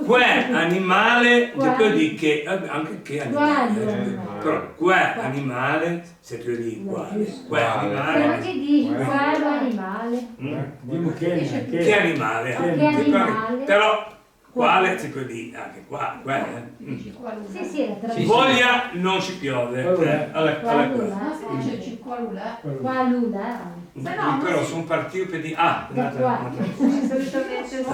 quale animale, ti dico che, anche che animale, però quale animale, se tu dici quale animale, Quello che dici, quello animale. Dimmi che che animale, Che animale. però quale si può dire anche qua, Sì, la traduzione. voglia non ci piove, Qualula. però sono partito per dire solitamente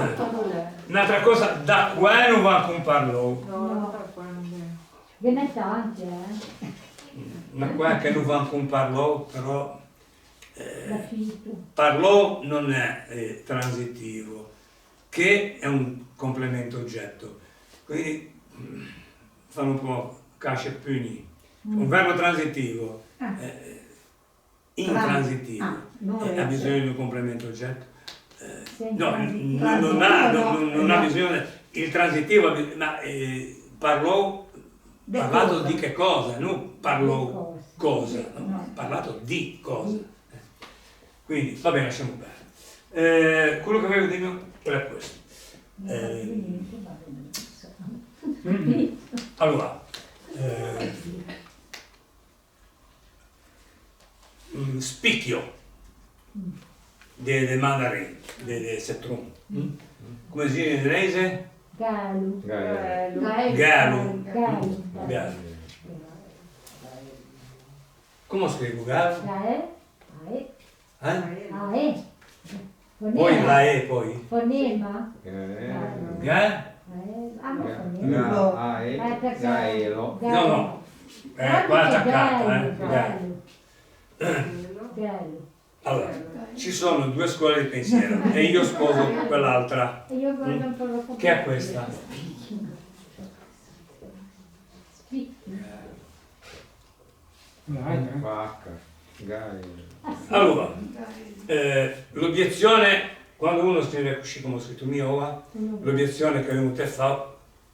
un'altra cosa, da qua non va con parlo, Ve ne tanti, una qua che non va con parlo, però La fito. parlo non è transitivo, che è un complemento oggetto, quindi fanno un po' cascia e pugni. Un verbo transitivo, intransitivo, ha bisogno di un complemento oggetto. No, non ha bisogno, il transitivo, ma parlato cosa? di che cosa, non parlò Di cosa, no? No. Parlato di cosa. Quindi, va bene, lasciamo perdere. Quello che avevo detto era questo. Allora, spicchio del mandarin, del citron. Come si dice in inglese? Gallo. Gaello. Gallo. Gallo. Gallo. Come scrivo gallo? Eh? Poi la E poi? Fonema. Ga? Fonema. Gaelo. No, no. Qua attaccata, Gallo. Gallo. Gallo. Allora, ci sono due scuole di pensiero e io sposo quell'altra. E io guardo un po' lo Che è questa? Dai, Vacca. Gaelo. Allora, l'obiezione, quando uno scrive così come ho scritto mio ora, l'obiezione che uno te fa,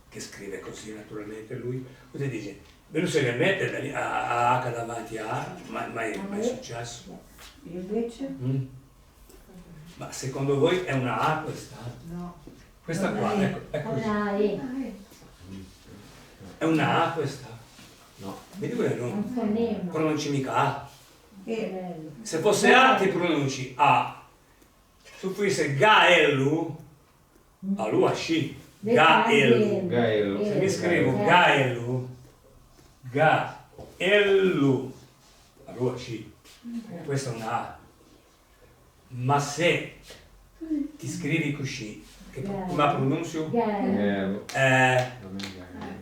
che scrive così naturalmente lui, ti dice, ma non si mette a H davanti a A, mai è successo? Io invece? Ma secondo voi è una A questa? No. Questa qua, ecco, è così. È una A questa? No. Vedi quello non Un fonema. pronunci mica A. Gallo. Se fosse A ti pronunci A. Se fosse Gaelu, a lui a sci. Gaelu. Gaelo. Se mi scrivo Gaelu, Gaelu, a lui a sci. Questa è una A. Ma se ti scrivi così, come pronuncio? Gallo. Gaelo.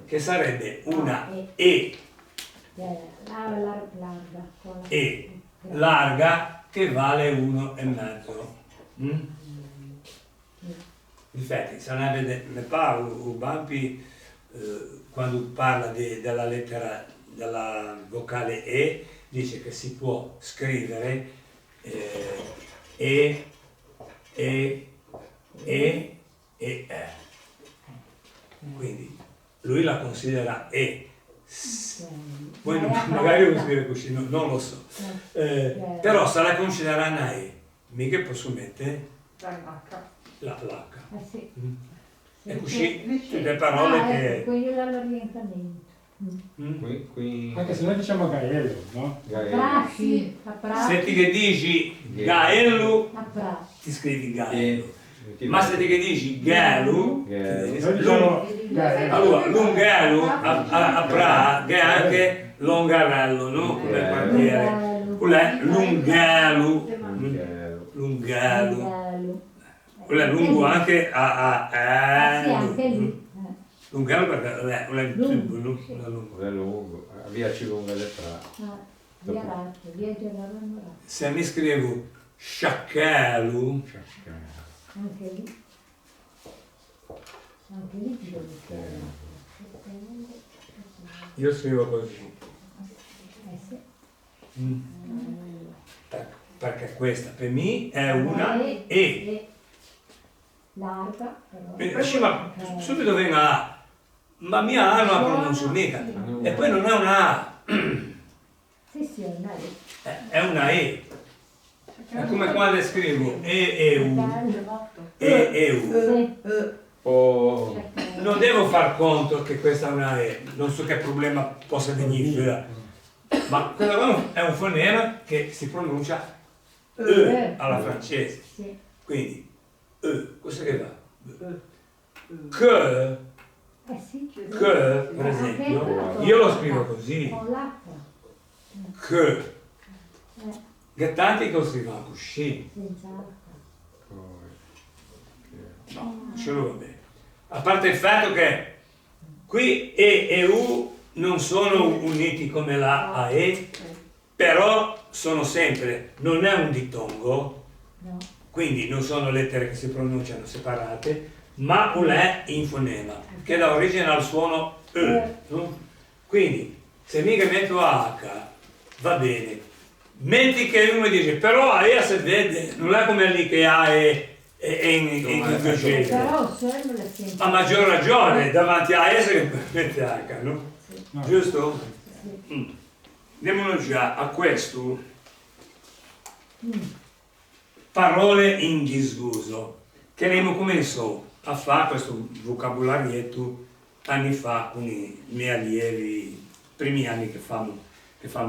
Che sarebbe una E. Larga. E larga che vale 1,5. Infatti, se ne parla o Bampi quando parla della lettera, della vocale E, dice che si può scrivere E. Quindi lui la considera E. Poi magari lo scrive così, non lo so. Però se la considera una E, mica posso mettere l'H. Sì. E così tutte parole che... Quello dall'orientamento. Qui. anche se noi diciamo Gaello, no? Gaelo. Sì, a Prato. Se ti che dici Gaello, A Prato. ti scrivi Gaello. Ma se ti che dici Gaelu, Gaelo. Noi diciamo Gaello. allora l'Ungalo a Praga è anche Longarello, no? Come quartiere. Quello è l'Ungalo. L'Ungalo. Gallo. Quello è lungo anche Sì, anche lì. L'Ungalo perché è il tubo, no? Quello è lungo. È lungo. Via Cilunga del Prato. Via Lazio, via Gerardo Moratti. Se mi scrivo Sciaccalu, Anche lì. Anche lì ti devo scrivere. io scrivo così. Sì. Perché questa per me è una E. Larga, però. Sì, ma subito viene una A. Ma mia A non la pronuncio mica. E poi non è una A, Sì, sì, è una E. è una E. È come quando scrivo E-E-U. Gallo. E-E-U. Sì. Oh. Non devo far conto che questa è una E. Non so che problema possa venire. Ma questo qua è un fonema che si pronuncia E alla francese. Sì. Quindi E, questo che va? Che, Sì. per esempio, io lo scrivo così. Con l'H. Che. Che tanti che lo scrivono così. Senza H. No, ce lo va bene. A parte il fatto che qui E e U non sono uniti come la a E, però sono sempre, non è un dittongo, No. quindi non sono lettere che si pronunciano separate, ma un è in fonema, che dà origine al suono E. No? Quindi, se mica metto H, va bene. Metti che uno dice, però a E si vede, non è come lì che A e in due generi. Però sono le sempre. A maggior ragione davanti a esse che mette H, no? No. Giusto? Andiamo già a questo. Parole in disuso che abbiamo cominciato a fare questo vocabolarietto anni fa con i miei allievi, primi anni che fanno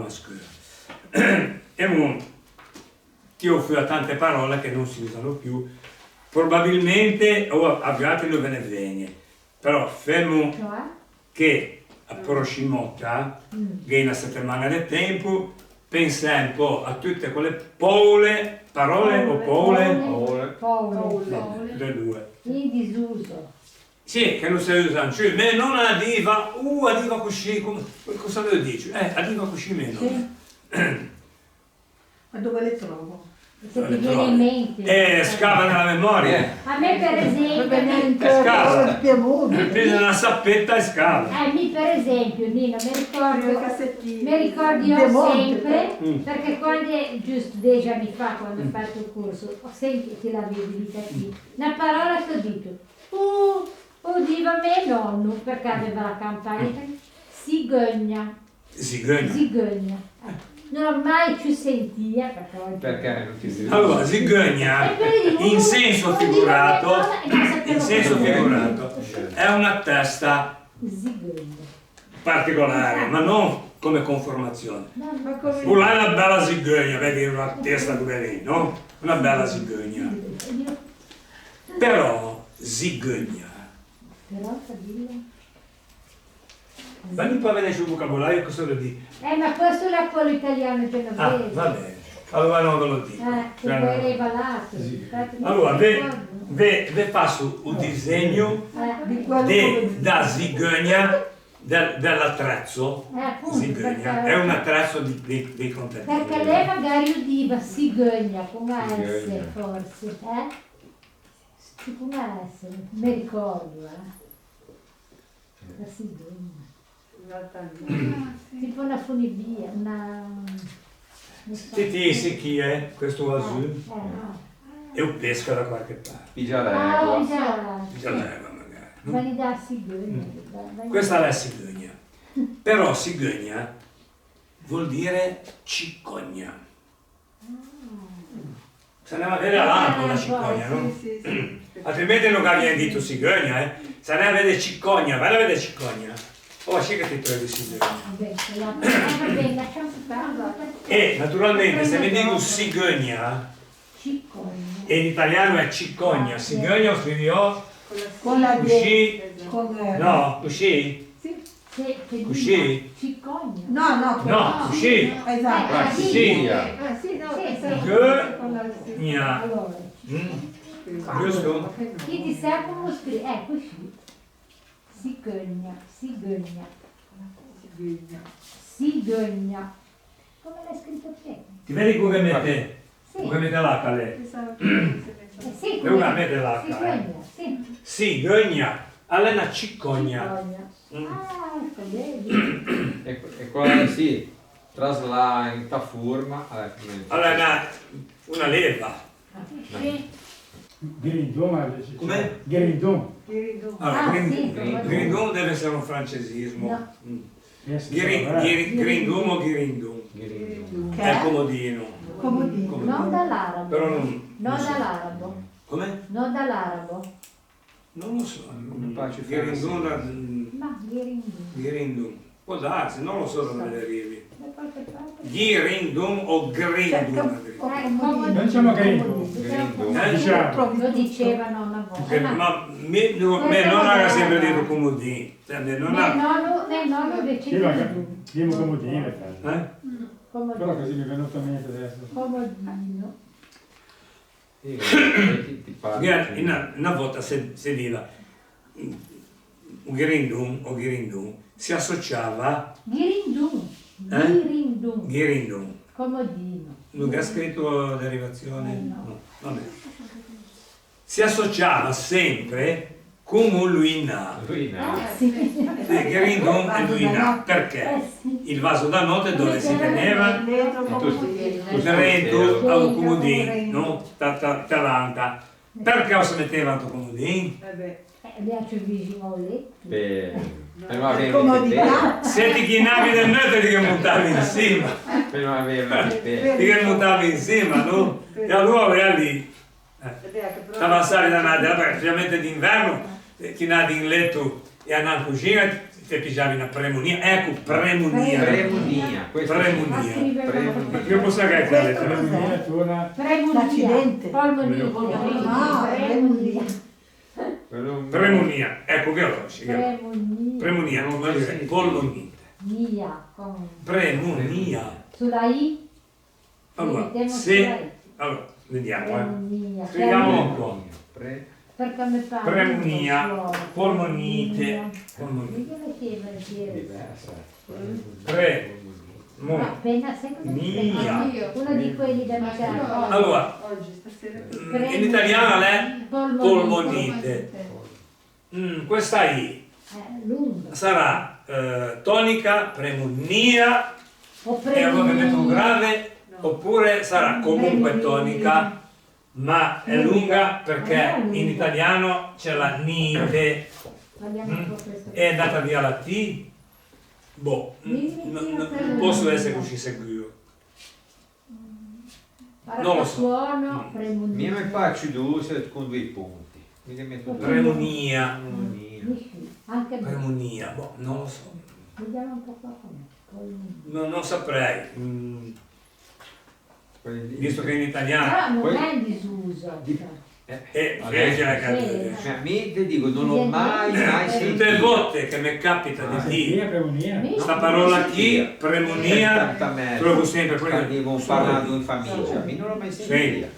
a scuola. E ti ho fuori tante parole che non si usano più, probabilmente o abbiate lo ve ne viene, però fermo Cioè? che a prossimotta, che è una settimana di tempo, pensai un po' a tutte quelle parole o Paole. le due. In disuso. Sì, che non si usano, cioè, me non arriva così, cosa lo dici? Arriva così meno. Sì. Ma dove le trovo? Se ti viene in mente. Scava nella memoria. A me per esempio. Scava. Il Piemonte. Prendi una sappetta e scava. Mi per esempio, Nino, mi ricordo io Piemonte. sempre, perché quando, giusto 10 anni fa, quando ho fatto il corso, ho sempre che l'avevi dita qui, una parola che ho detto, udiva me nonno, perché aveva la campagna, cigogna. Cigogna. Non l'ho mai più sentita Perché non ti si Allora, cigogna, in senso figurato, è una testa particolare, ma non come conformazione. Pulai una bella cigogna, vedi una testa come lì, no? Una bella cigogna. Però, cigogna. Fammi poi vedere sul vocabolario cosa lo dico. Ma questo è quello italiano genovese. Va bene, allora non ve lo dico. Che poi è rivelato. Allora, vi passo un disegno da cigogna dell'attrezzo. Cigogna è un attrezzo dei contadini. Perché lei magari udiva cigogna con S forse, Sì, con S, non mi ricordo, La cigogna. Tipo una funivia, Ti sai chi è questo azul? È un pesca da qualche parte. Pigialegua. Pigialegua magari. No? Ma gli dà cigogna. Questa è la cigogna. Però cigogna vuol dire cicogna. Se andiamo a vedere a lampo la cicogna, no? Altrimenti non viene detto cigogna, Se andiamo a vedere cicogna, vai a vedere cicogna. Oh, sì che ti trovi cigogna. E naturalmente se mi dico cigogna, e in italiano è cicogna, cigogna lo scriviamo Con la uscì, con no, uscì, uscì, Cicogna. No, uscì, esatto. sì, gogna, Allora, giusto? chi ti sa come scrive? Così. Cigogna. Come l'hai scritto te? Ti vedi come mette? Sì. Come mette l'H lei? Sì, E una mette l'H, cigogna, sì. Sì, gogna, alla è una cicogna. Ecco, vedi? E quella sì, trasla in ta forma. Allora è una leva. Sì. Grindon, Com'è? Grindon. Allora, Sì, grindon deve essere un francesismo. No. Grindum o girindum? Che È è? comodino. Comodino. Non dall'arabo. Però non dall'arabo. Come? Non dall'arabo. Non lo so. Non faccio Girindum, Ma Ghirindum. girindum. Può darsi, non lo so dove le arrivi. Da qualche parte. Girindum o grindum? Non diciamo Grindon. Diciamo. Lo dicevano una volta. Ma me non ha sempre detto comodino. Nel nonno invece Io la Ghirindum. diamo comodino. Però Comodino. così mi è venuto in mente adesso. Comodino. Una volta si diceva un girindum o girindum si associava Ghirindum. girindum. Comodino. Non ha scritto derivazione? No. Vabbè. Si associava sempre con un luina. Girindum e luina. Perché? Il vaso da notte dove si teneva dentro a un comodino, no? Davanti. Perché si metteva tanto comodino? Piace il vicino lì. Per non avere comodità. Senti chi navi del metro che montavi insieme. Per non avere Che montavi insieme, no? E allora era lì. Stava a stare da Nadia, specialmente d'inverno, chi navi in letto e andava in cucina, ti pigiavi una premonia. Ecco, premonia. Premunia. Premonia. Che cosa che è quella lettera? Premunia. L'accidente. Polmonite. Premunia. Premonia. Ecco che lo si chiama. Premunia. Premonia, come dire, polmonite. Nia. Con... Premonia. Sulla I. Allora, Mettiamo se... sulla I. Allora, vediamo, Premunia. Scriviamo un po'. Perché mi fa Premunia, polmonite, polmonite. Appena sai cosa Mia. uno di quelli da mangiare. Allora, in italiano è polmonite. Questa I Lunga. sarà tonica, premonia, O è un movimento premunia. grave, oppure sarà comunque tonica, ma è lunga perché in italiano c'è la nite. Guardiamo un po' questo. È andata via la T? Boh, non posso essere così sicuro. Non lo so. Suono, premunia. Mi faccio due con due punti. Mi li metto due. Premonia. Anche Premonia, boh, non lo so. vediamo un po' qua com'è. Non saprei. Visto che in italiano Però non Poi- è in disuso. legge la carta. Cioè, mi ti dico, non ho mai Tutte le sentito. volte che mi capita di dire Premonia. questa parola chi, premonia, trovo sempre quello che Stiamo parlando in famiglia, mi non l'ho mai sentita.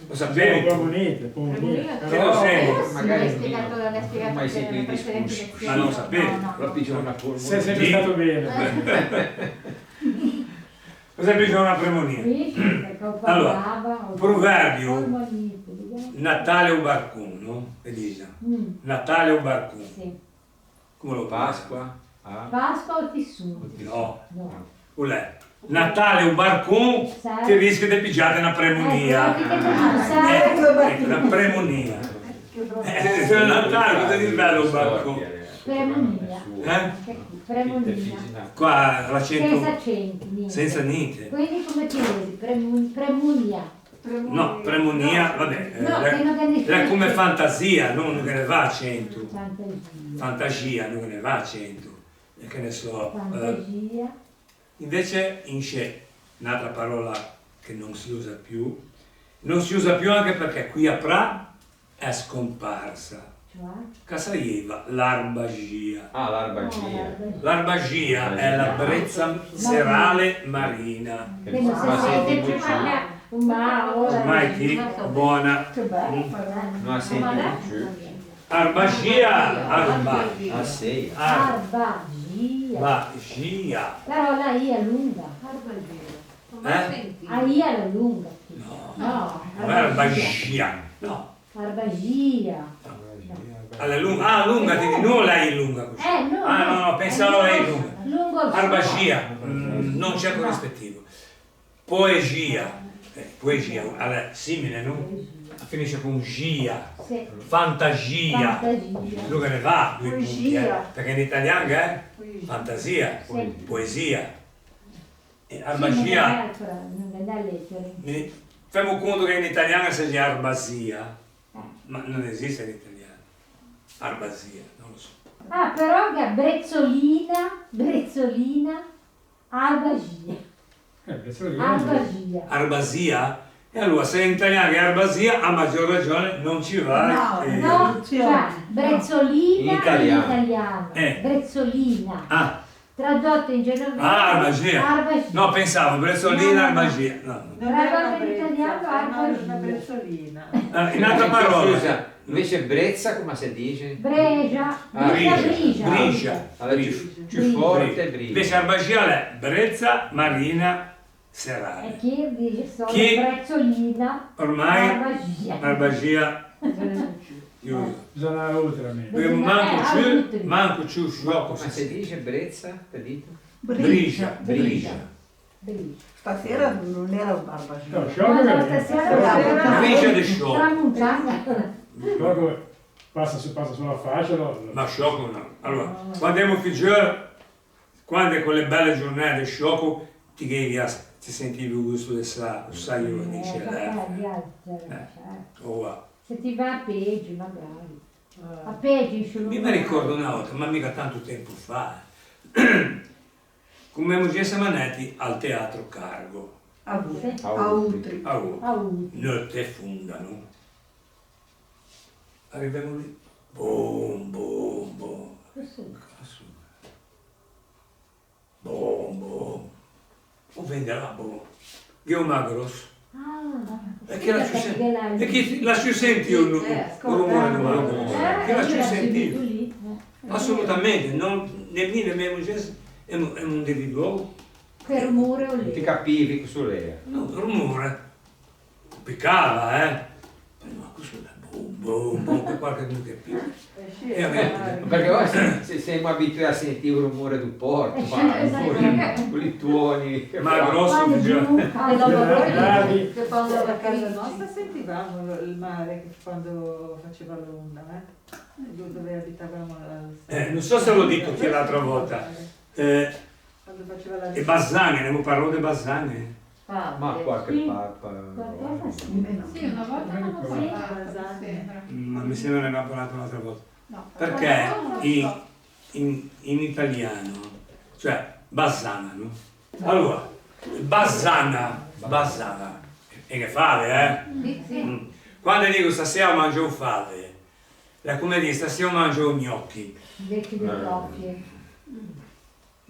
lo sapevi. Premonite. Che lo sai? Magari L'hai spiegato, l'hai non ho spiegato mai nelle sentito i precedenti discorsi. lezioni. Ma non lo sapevi? No, Però pigiò una Sei sempre Sì. stato bene. Cosa bisogna una premonia? Allora, proverbio. Natale o barcun, Elisa? Natale o barcun? Sì. Come lo Pasqua. Pasqua o tessuto? No. No. Ulè. Natale o barcun ti rischia di pigiare una premonia. Una premonia. Se Natale, cosa di bello un barcun? Premonia. Premonia. Qua l'accento Senza accenti, niente. senza niente. Quindi come ti vedi? Premunia. No, premonia, vabbè, No, che non è come fantasia, non che ne va a 100. Fantasia. Fantasia, non che ne va a 100. E che ne so. Fantasia. Invece in c'è un'altra parola che non si usa più. Non si usa più anche perché qui a Pra è scomparsa. Cioè? Casaieva l'arbagia. Ah, l'arbagia. L'arbagia è la brezza serale marina. Che non Ma si senti sente più più, ma ora... Ormai chi? Buona. Che bello. non ha sentito più. Arbagia, arba. Ah, sì. Arbagia. Arbagia. Però la I è lunga. La I era lunga. No, No. non è arbagia. No. Arbagia. Alla lunga, ti dico, non lei lunga così. No. No, pensavo lei lunga. Lungo il Arbagia, non c'è corrispettivo. Poesia, poesia, allora, simile, no? Finisce con gia, Sì. fantasia, Fantasia. lui che ne va, due punti, Poesia. perché in italiano è fantasia, Sì. poesia. E Sì, arbagia, non è da lettere. facciamo conto che in italiano sia arbasia, ma non esiste in italiano. Arbasia, non lo so. Ah, però che brezzolina, arbagia. Arbagia. Arbasia? E allora se in italiano è arbasia, a maggior ragione non ci va. No, cioè brezzolina In italiano. in italiano. Brezzolina. Ah, Tradotto in genovese. arbagia. Arbagia. No, pensavo, brezzolina, arbagia. No. Non è una in italiano, brezza, è arbagia. una brezzolina. In altre parole, Scusa, invece brezza come si dice? Bregia. Brigia. Allora, più forte brigia. Invece arbagia è brezza marina E serale. chi dice solo Chi? brezzolina, Ormai arbagia. arbagia chiuso. Bisogna oltre a me. Perché manco più sciocco. Come si dice brezza? Ti dite? Brigia. Bellissimo. Stasera non era un barbagianni. No, sciocco No, che stasera Invece di sciocco. tramontana. sciocco passa sulla faccia, Ma sciocco no. Allora, quando siamo figli, quando con le belle giornate sciocco, ti sentivi il gusto del sai io dice oh, Se ti va a Peggi, magari. A Peggi solo. mi ricordo una volta, ma mica tanto tempo fa, come moglie siamo andati al teatro Cargo, A Utri. a Roma. A Udine. Notte fondano. Arriviamo lì, boom, boom, boom. Cazzo. Boom, boom. O venderà, boom. Io magros. Perché lascio sentire un rumore di magro. Che lascio sentire. Assolutamente, nemmeno è un individuo. Che rumore o Non ti lì? capivi su lei. No, il rumore. Piccava, ma questo è boom, boom, boom, per qualche non capiva. E a me, Perché ora se siamo abituati a sentire il rumore del porto, con i tuoni. ma grosso, Quando già. giù, bravi. Che quando a casa nostra sentivamo il mare che quando faceva l'onda, dove abitavamo Non so se l'ho detto chi l'altra volta. Quando faceva la E Bazzane, ne parlo di Bazzane. Ma qualche pappa. qualcosa sì. Sì, una volta non lo Sì. Ma mi sembra ne abbiamo parlato l'altra volta. No, Perché in italiano, cioè Bazzana, no? Allora, Bazzana, e che fave, Sì, sì. Quando dico stasera mangio un fave, è come dire stasera mangio gnocchi. Vecchi delle coppie.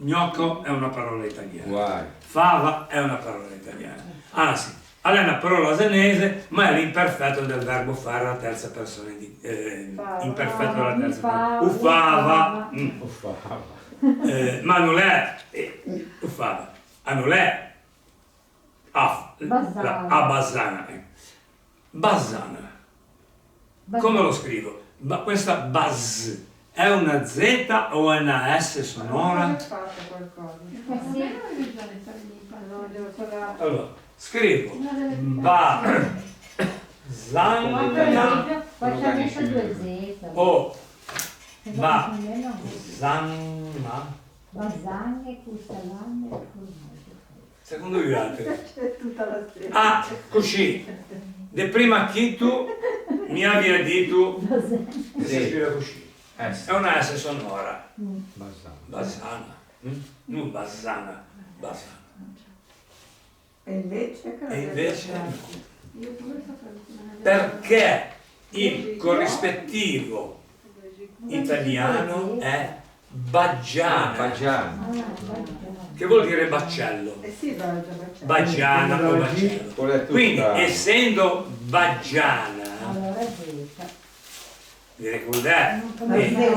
Gnocco è una parola italiana. Guai. Fava è una parola italiana. Anzi, è una parola senese, ma è l'imperfetto del verbo fare alla terza persona. Imperfetto della terza persona. Uffava. Uffava. Ma non è uffava. Non è Bazzana. Bazzana. Come lo scrivo? Questa buzz è una Z o è una S sonora? fatto qualcosa. Sì. Allora, scrivo Bazzana Poi c'è messo 2 Z. o Bazzana. Bazzana. Custalanne. Secondo gli altri. C'è tutta la stessa. Ah, così. De prima che tu mi abbia detto che si scrive così. È una S sonora. Bazzana. Non Bazzana. Bazzana. E invece? E invece perché il corrispettivo italiano è baggiana, Baggiano. che vuol dire baccello, Sì, va già baggiana o baccello. Quella è tutta- Quindi essendo baggiana, Allora Z. vi ricordate?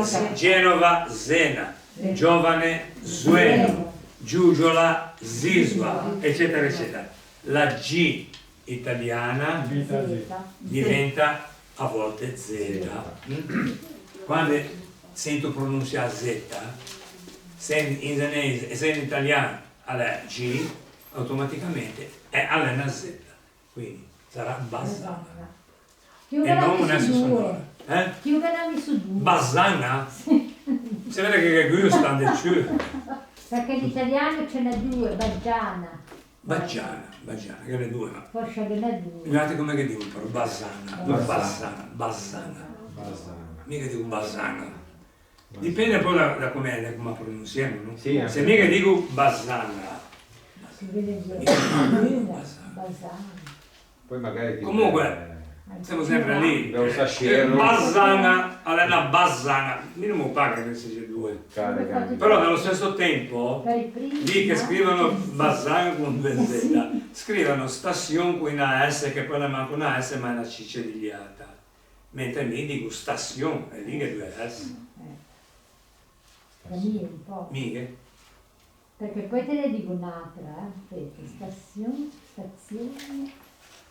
Zeta. Genova, Zena, giovane, Zueno, Giugiola, Zisua, eccetera, eccetera. La G italiana diventa a volte Z. Quando sento pronunciare Z, se in senese e se in italiano alla G, automaticamente è alla Z. Quindi sarà Bazzana. E non un S sonora. Chiuderami su 2. Bazzana? Si vede che qui stanno di più. Perché in italiano ce n'è 2, Baggiana. Baggiana, che ne due, ma Forse che n'è 2. guardate come che dico però, Bazzana, non Bazzana. Mica dico Bazzana. Dipende poi da come pronunciamo, no? Sì, Se mica dico Bazzana. Si vede già. Bazzana. Poi magari ti Comunque, siamo sempre lì. Devo sascerlo. Bazzana, allora una Bazzana, minimo paga che sia due. Però nello stesso tempo, Per i primi. lì che scrivono Bazzana con due Z, scrivono stazione con una S, che poi non manca una S, ma è una C cedigliata. Mentre mi dico stazione, è lì che due S. Da lì un po'. Mica? Perché poi te ne dico un'altra, aspetta, stazione,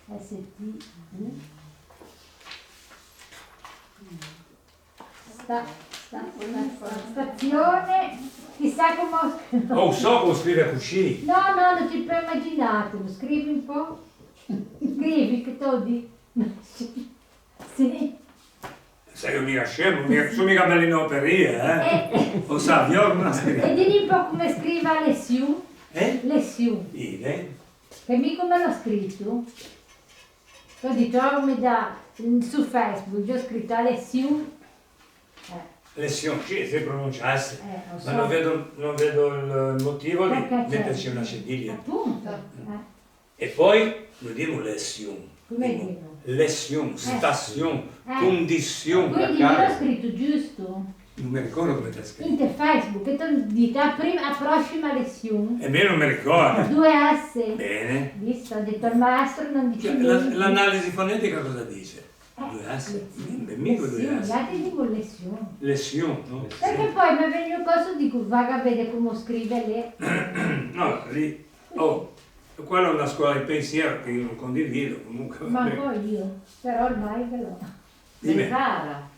STV, La stazione, chissà come... Oh, so come scrive così. No, non ti puoi immaginare, scrivi un po'. Scrivi che todi. Sì. Sai, io mica scemo, sono mica bello in operie, Lo sai, io come la scrivo. E dimmi un po' come scrive Alessiu. Alessiu. Bene. Che mica me l'ho scritto. Lo trovo su Facebook, io ho scritto Alessiu. Lezione, sì, se pronunciasse. Lo so. Ma non vedo il motivo di Perché c'è? metterci una cediglia. Appunto. E poi lo dico lezione. Come dico? Lezione, station, condizione. Quindi io l'ho scritto giusto. Non mi ricordo come ti ha scritto. In Facebook, e tu dici a prossima lezione. E me non mi ricordo. 2 S. Bene. Visto, ho detto al maestro non dice Cioè, niente. l'analisi fonetica cosa dice? 2 S. Mica 2 Lezione, S. gli altri dico lezione. Lezione, no? Perché poi mi viene una cosa, dico, vaga a vedere come scrive lei. No, lì. Oh, quella è una scuola di pensiero che io non condivido, comunque. Ma poi io, però ormai ve l'ho. Dimmi. Bezara.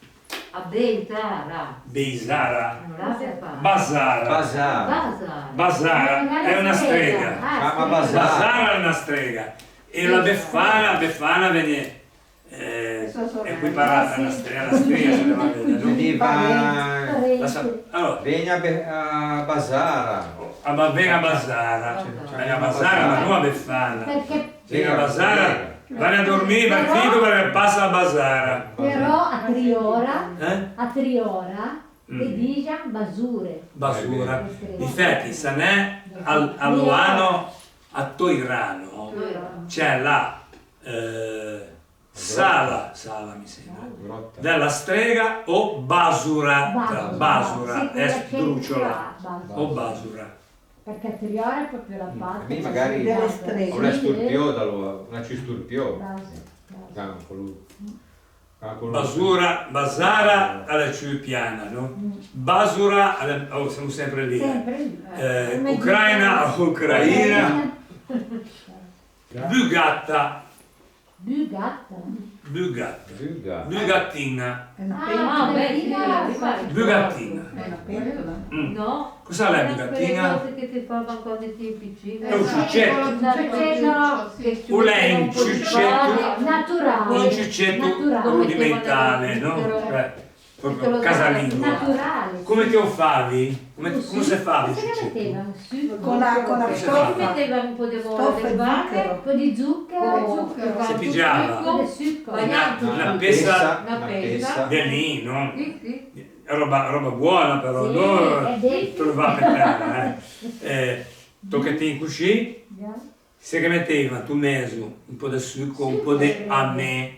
A Bezara. Beisara. Non la sai fare. Basara. Basara. Bazara. Basara è una strega. Chiama Basara. Basara è una strega. E la Befana viene equiparata alla strega, se ne va a vedere, no? Veniva... Allora, Vieni a Basara. ma venga a Basara. Venga a Basara, ma non a Befana. Perché Venga a Basara. Vai a dormire, partito perché passa a Basara. però a Triora Mm. le dice basure. Basura. Difatti, se ne a Luano, a Toirano, c'è la sala mi sembra, Grotta. della strega o basura. Basura Sì, quella è sdrucciola. Basura. O basura. Perché a Triora è proprio la parte. A me magari delle streghe. una sturpiò, una ci sturpiò. Basura. Basura, basara alla più piana, no? Basura, siamo sempre lì. Sempre lì. Come Ucraina, Ucraina, Bugatta, Bugatta. Bugatta, Buga. Bugattina, È una Ah, pentola. beh, sì, quella di fare. Bugattina. È una pentola. No. Cos'è la Quelle bugattina? cose che ti fanno quando ti piccini. È un ciuccetto. Un lei un ciuccetto, Naturale. un ciuccetto rudimentale, no? Cioè, proprio casalingo. Naturale. Come te lo favi? Come si fa il Cosa ne ciuccetto? mettevano? Su. Con la Ci stoffa. metteva un po' di Stoffa e vacche. zucchero. Un po' di zucchero. Si pigiava. Un po' di zucchero. Una pezza Una pezza. di lì, no? Sì, sì. È roba buona però, Sì, no? è dentro. Te lo va a pettare, tocchettini così, Già. se che metteva tu meso, un po' di succo, un po' di A me.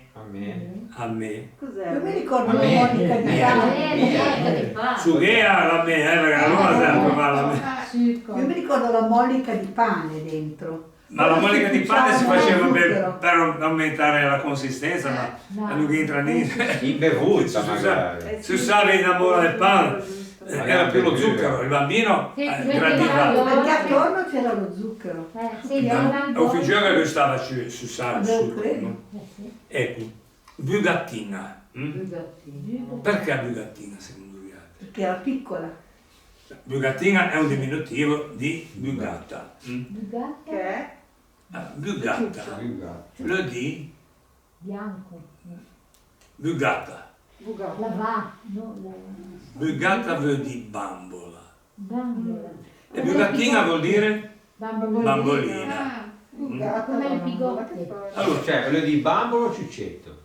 a me. Cos'è? Io mi ricordo A la me. Monica di Cane. Che fa? Sughea la me, perché allora sempre fa la me. Succo. Io mi ricordo la mollica di pane dentro. Ma la monica di pane si faceva zucchero. per aumentare la consistenza, ma No. non entra niente. Imbevuta Si magari. Si usava in amore del pane, era più lo zucchero, il bambino Sì, gradiva. Perché attorno c'era lo zucchero. Sì, È un figlio che gustava su sale, Vabbè, su, credo. no? Ecco, bugattina. Perché bugattina secondo gli altri? Perché era piccola. Bugattina è un diminutivo di bugata. Bugatta. Che è? Bugata. Buga. Lo di Bianco. bugata. Bugato. La va. No, la Bugata vuol dire bambola. bambola. E bugattina vuol dire Bambolina. bambolina. Bugato. Come le Ma bigotte. che fa? Allora, Cioè, quello di bambolo o ciuccetto?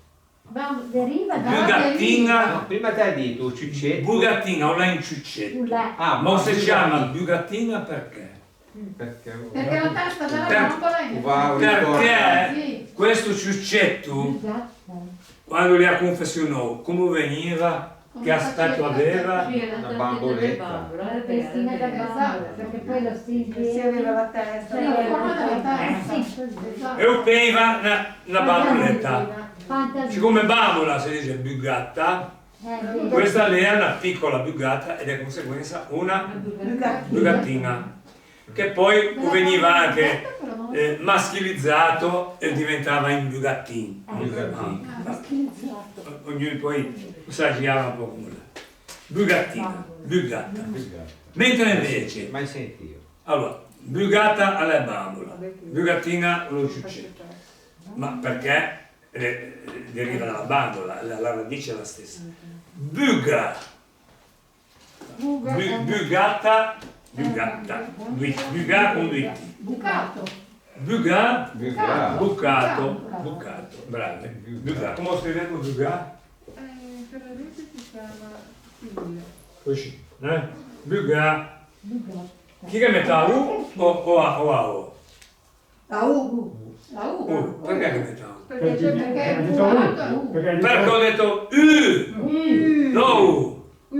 Deriva da bugattina, No, prima te hai detto ciuccetto. bugattina o la inciuccetto. Ah, Ma si chiama bugattina perché? Perché? Perché la testa della Per- bambola è Va, ricorda. Perché Sì. questo ciuccetto, Bugatta. quando li ha confessionò, come veniva, che aspetto aveva? Una bamboletta. La testina da bambola. Perché poi lo stringe. Si aveva la testa. Sì, la forma della testa. Sì, così. E upeiva una bamboletta. Fantasia. Siccome bambola si dice bugatta, Vedi. questa lì è una piccola bugata ed è di conseguenza una bugattina. Che poi veniva anche maschilizzato e diventava in bugattin. Bugattin. Ognuno poi assaggiava un po' come bugattina, bugata. Mentre invece, Mai sentito. allora, bugata alla bambola, bugattina lo ciuccetto. Ma perché deriva dalla bambola, la radice è la stessa. Buga, bugata, buga con due T. Bucato. Buga, Bucato. bucato, bravo. Buga, come scriviamo buga? Per la luce si chiama figlia. Così, buga. Chi che mette a U o a O? La U. La U. Perché che mette a U? Perché c'è perché è detto bucato. U, perché hai Perché detto ho detto U, no U. U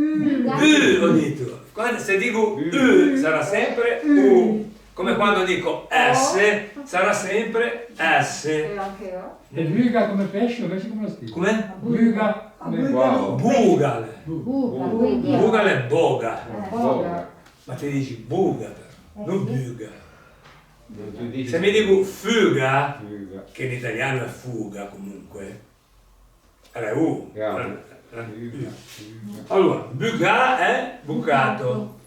ho detto. Se dico U sarà sempre U. Come quando dico S sarà sempre S. E anche O. E buga come pesce, invece come lo scrivi? Com'è? Buga come Wow. Bugale. vuoi dire? Bugale è boga. Boga. Ma ti dici buga però, non buga. Tu dici Se mi dico fuga, Buga. che in italiano è fuga comunque, è U. Bravo. Allora, buga è bucato.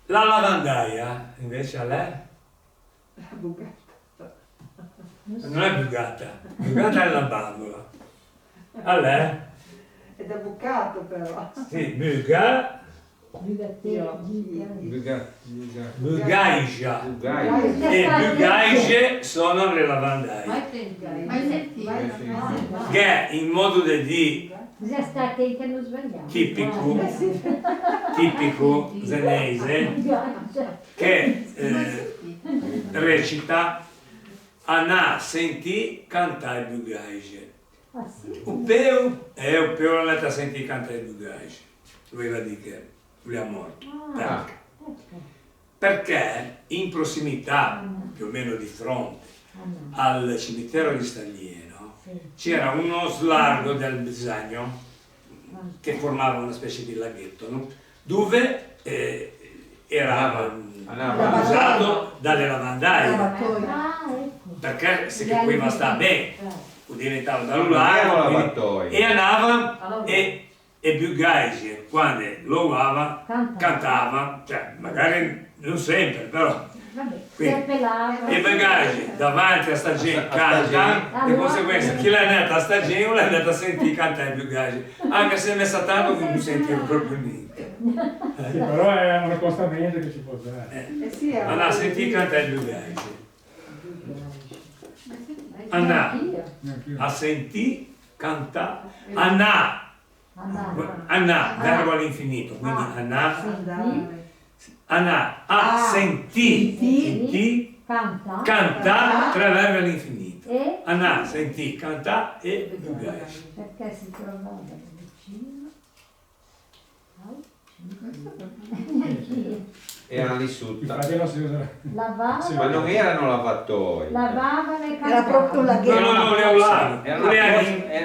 La lavandaia invece a lei Bucata. non è bugata, bugata è la bambola. A lei, Ed è bucato però. sì, buga, Buga. bugaija. Bugai. E bugaige sono le lavandaie. Mai sentito. Mai sentito? Che in modo di Bisogna stare attenti a non sbagliare. tipico senese che recita Anà sentì cantare bugaige. Ah, sì? O peu non l'ha sentito cantare bugaige. Voleva dire che lui è morto. Ah. Perché in prossimità, più o meno di fronte al cimitero di Staglieno, c'era uno slargo del Bisagno che formava una specie di laghetto, no? Dove era Andava. usato dalle lavandaie, Lavatoio. Ah, ecco. perché se che qui stare bene, diventava da un Non era lago lavatoio. e andava e Bugaige quando lo lavava cantava, cioè magari non sempre, però Vabbè, quindi, sempre là. e Bugaige davanti a sta gente canta, di conseguenza chi l'ha andata a sta gente l'ha andata a sentire cantare Bugaige, anche se è messa tanto non sentivo proprio niente. Sì, però è un accostamento che ci può dare. Sì, è Andà a sentire cantare Bugaige. Andà a sentire cantare, Anna, verbo all'infinito, quindi Anna a sentì, canta, tre verbi all'infinito. E? Anna, sentì, canta e bugaige. Perché si trovava vicino. Era lì I sotto. fratelli si usano. Lavava, Ma non erano lavatoi. lavavano e Era proprio un cantavano. laghetto. No, le ulano,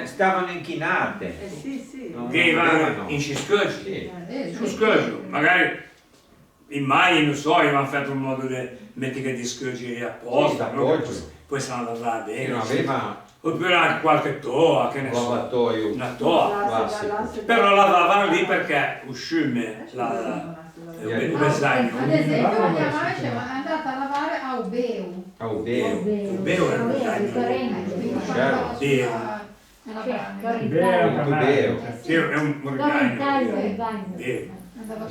Stavano inchinate. sì. No. che vanno in Ciscoci. Sì. Ciscoci, magari in mai, non so, avevano fatto un modo di mettere di scoci apposta, Sì, no? d'appoggio. Poi se la lavava E bene. non aveva Oppure anche qualche toa, che ne un so. lavatoio. Una toa. classico. Però lavavano lì perché usciume il besagno. Ad esempio, la mia mamma è andata a lavare a Ubeu. Audeo. Beo era un besagno. Tubeo. Sì, è un Italia, organo. il bagno. Beo. Andava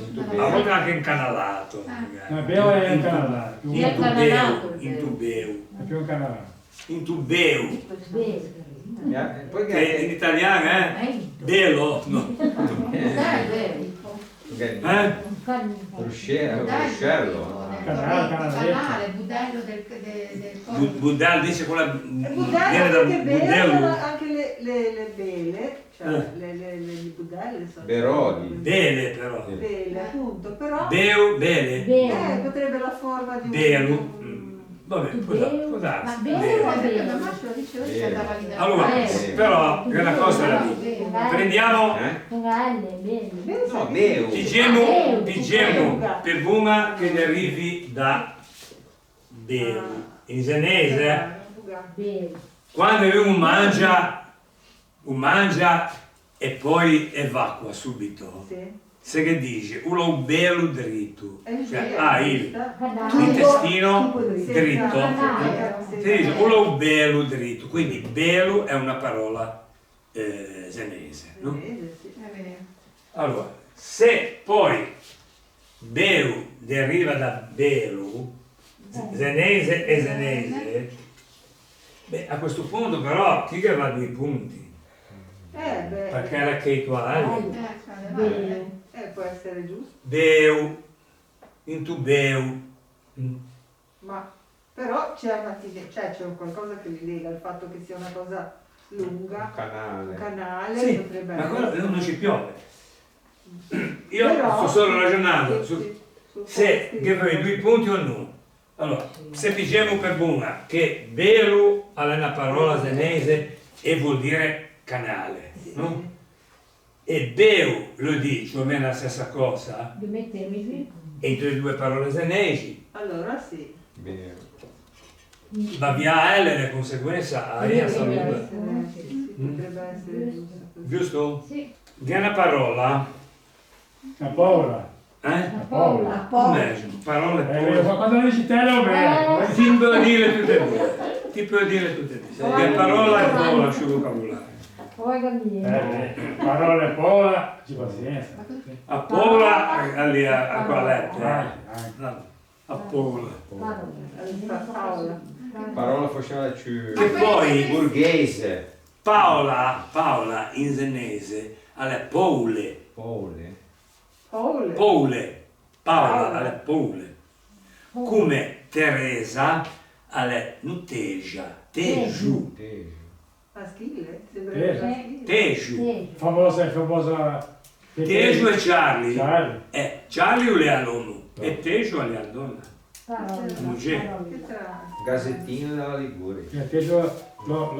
A volte anche incanalato. No, Beo è in Canada. In tubeo. È più in Canada. In tubeo. Poi Che in italiano è belo. No. Ruscello. Canale, budello del corpo. Budello dice quella viene da Budello anche bene, budello. anche le bele, cioè le budelle sono Berodi. Bele però. bele, appunto, però Bele. potrebbe la forma di un Belu. Vabbè, cosa? Ma Mia bene va mamma bene. ce lo diceva, ci andava lì da Allora, però è una cosa da dire. Prendiamo, Con la L, bene. No, Beu. pigiamo per una che derivi da Beu. In senese, Bene. quando uno mangia e poi evacua subito. Sì. Se che dice, uno bello dritto, cioè ha Canale. l'intestino Tipo lui. dritto, si dice uno bello dritto, quindi bello è una parola senese, no? È vero. Allora, se poi beu deriva da belu, senese e senese, beh, a questo punto però chi che va a 2 punti? Perché era che qua, Bene. Può essere giusto. beu, in tu beu. Ma però c'è c'è qualcosa che li lega, il fatto che sia una cosa lunga, un canale, Sì, potrebbe ma essere. quello non ci piove. Io Però- sto solo ragionando Sì, su sì, su se come che avevi 2 punti o no. Allora, se diciamo per buona che belu è una parola senese e vuol dire canale, no? E beu lo dice più o meno la stessa cosa, Devo mettermi qui. entre le 2 parole senesi, Allora sì. ma via L le conseguenze a io saluto. Sì, potrebbe essere giusto. Giusto? Sì. Di una parola, La Paola. La Paola. La Paola. come parole pure. Quando la dici te lo bene. Ti può dire tutte e 2. Ti può dire tutte e 2. Che parola è Paola sul vocabolario. Poi cambiare. Parole Paola, ci pazienza. A Paola, a qual è? Anche. No, a Paola. Paola. Parola faceva più Che poi borghese. Paola in senese alle Paule. Paole. Paule. Paola alle Paule. Come Teresa alle Nuteja. Teju. Maschile? Sembra Sì. maschile. Teju. Famosa. Teju e Charlie. Charlie. Charlie le ha l'uomo e Teju le ha donna. Parola. Muger. Che Parola. strano. Gazettino della Liguria. Perché lo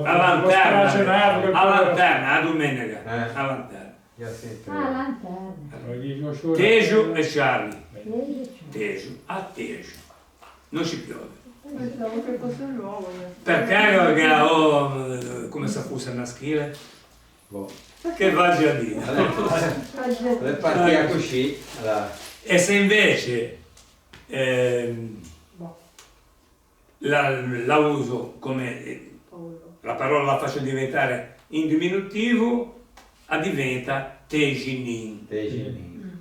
A lanterna, a lanterna. lanterna, a domenica, a lanterna. Ah, lanterna. Teju e Charlie. Vedi? Teju, a Teju. Non ci piove. Pensavo che fosse nuovo. Perché come se fosse maschile? Boh. Che vaggi a dire? Le partita così. Allora. E se invece la uso come la parola la faccio diventare in diminutivo, diventa tejinin. Tejinin.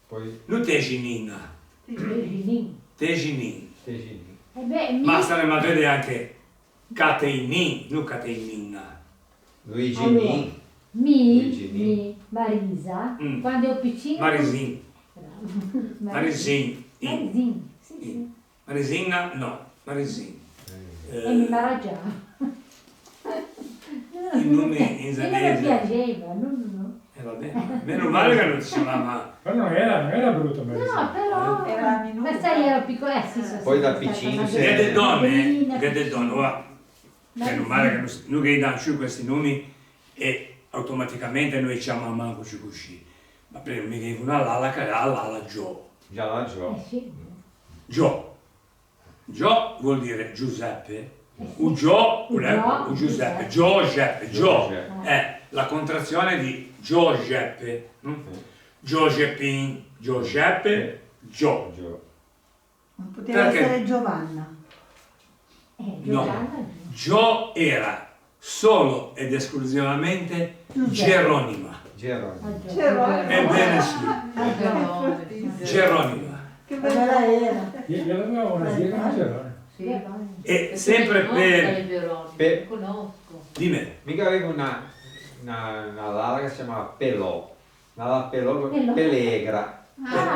Poi Non tejinina, Reginin. tejinin. Beh, Ma staremo a vedere anche cateinin, non cateinina. Luigi Allora, Nin. mi, Marisa, quando ero piccina... Marisin. Bravo. Marisin. Marisin, sì. Marisina, no, Marisin. E mi maraggiava. Il nome in E non mi senese. piaceva, no. Va bene. Meno male che non si chiamava. Però non era brutto. No, però... Era minuta. Ma sai, ero piccola, sì, sono Poi da sempre stata piccino una si- Che bambina, delle donne, ora, meno male che non che danno più questi nomi e automaticamente noi chiamiamo manco ci così. Ma prima mi dicono alla che alla Gio. Già la Gio. sì. Gio. Gio vuol dire Giuseppe. O Gio, o Giuseppe. Giuseppe. Gio è la contrazione di Giuseppe. Giuseppin, Giuseppe, Gio. Non poteva Perché? essere Giovanna. Giovanna, Gio era solo ed esclusivamente Geronima. Geronimo. Ebbene sì, Geronima. Che Bella era. Io avevo una zia che non c'era. E sempre Per- Conosco. Dimmi, Mica avevo una lala che si chiamava Pelò. Lala Pelò, Pelò. Pellegra.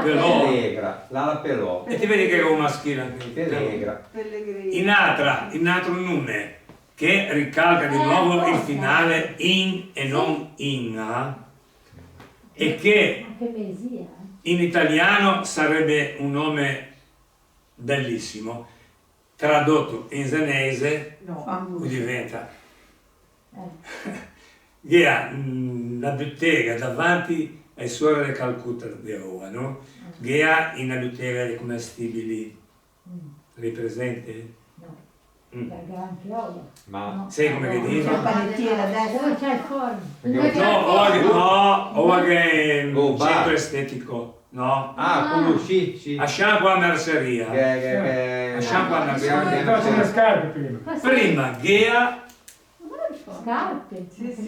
Pelò. Pellegra. Lala Pelò. e ti vedi che è un maschile anche. Pellegra. Pellegrini. In altro nome che ricalca di nuovo il finale in e non in, e che anche Mesia. in italiano sarebbe un nome bellissimo, tradotto in senese diventa che ha la bottega davanti ai suore del Calcutta di Roma, no? Che ha una bottega di commestibili, ripresente? No. La gran chiolla. Ma Sai come che C'è il dico? panettiere adesso. Dove c'è il forno? No, o che Oh, centro bar. estetico, no? sì. A fianco a merceria. Che Lasciamo qua Faccio le scarpe prima. Prima Ghea, Scarpe.